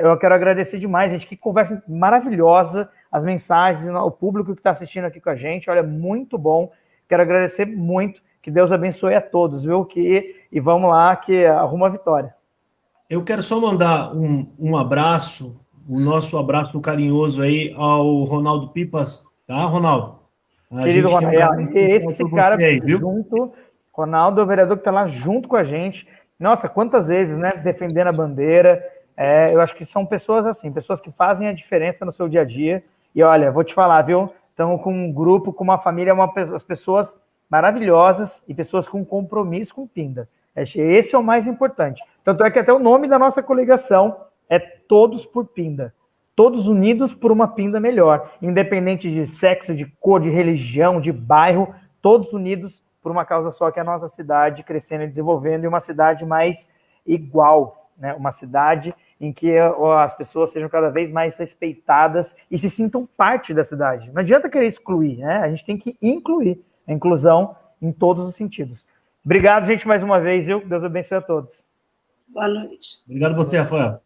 Eu quero agradecer demais, gente, que conversa maravilhosa, as mensagens, o público que está assistindo aqui com a gente, olha, muito bom, quero agradecer muito, que Deus abençoe a todos, viu, e vamos lá, que arruma a vitória. Eu quero só mandar um abraço, o nosso abraço carinhoso aí ao Ronaldo Pipas, tá, Ronaldo? Querido Ronaldo, esse cara aí, viu? Junto, Ronaldo é o vereador que está lá junto com a gente, nossa, quantas vezes, né, defendendo a bandeira. Eu acho que são pessoas assim, pessoas que fazem a diferença no seu dia a dia. E olha, vou te falar, viu? Estamos com um grupo, com uma família, as pessoas maravilhosas e pessoas com compromisso com Pinda. Esse é o mais importante. Tanto é que até o nome da nossa coligação é Todos por Pinda. Todos unidos por uma Pinda melhor. Independente de sexo, de cor, de religião, de bairro, todos unidos por uma causa só, que é a nossa cidade crescendo e desenvolvendo, e uma cidade mais igual, né? Uma cidade em que as pessoas sejam cada vez mais respeitadas e se sintam parte da cidade. Não adianta querer excluir, né? A gente tem que incluir, a inclusão em todos os sentidos. Obrigado, gente, mais uma vez, viu? Deus abençoe a todos. Boa noite. Obrigado a você, Rafael.